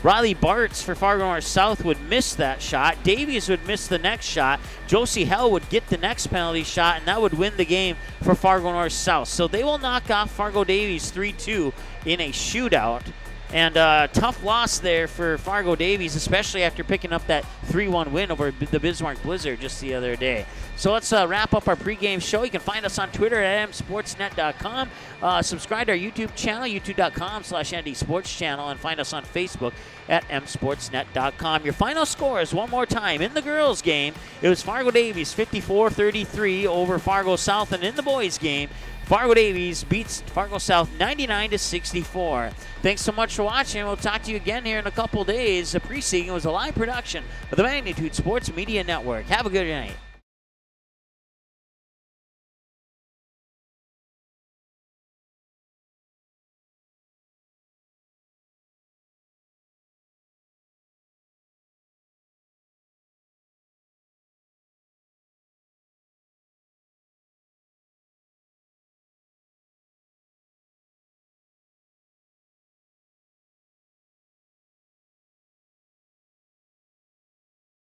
Riley Bartz for Fargo North South would miss that shot. Davies would miss the next shot. Josie Hell would get the next penalty shot, and that would win the game for Fargo North South. So they will knock off Fargo Davies 3-2 in a shootout. And tough loss there for Fargo Davies, especially after picking up that 3-1 win over the Bismarck Blizzard just the other day. So let's wrap up our pregame show. You can find us on Twitter at msportsnet.com. Subscribe to our YouTube channel, youtube.com/ND Sports Channel, and find us on Facebook at msportsnet.com. Your final scores, one more time. In the girls' game, it was Fargo Davies 54-33 over Fargo South, and in the boys' game, Fargo Davies beats Fargo South 99-64. Thanks so much for watching. We'll talk to you again here in a couple days. The preceding was a live production of the Magnitude Sports Media Network. Have a good night.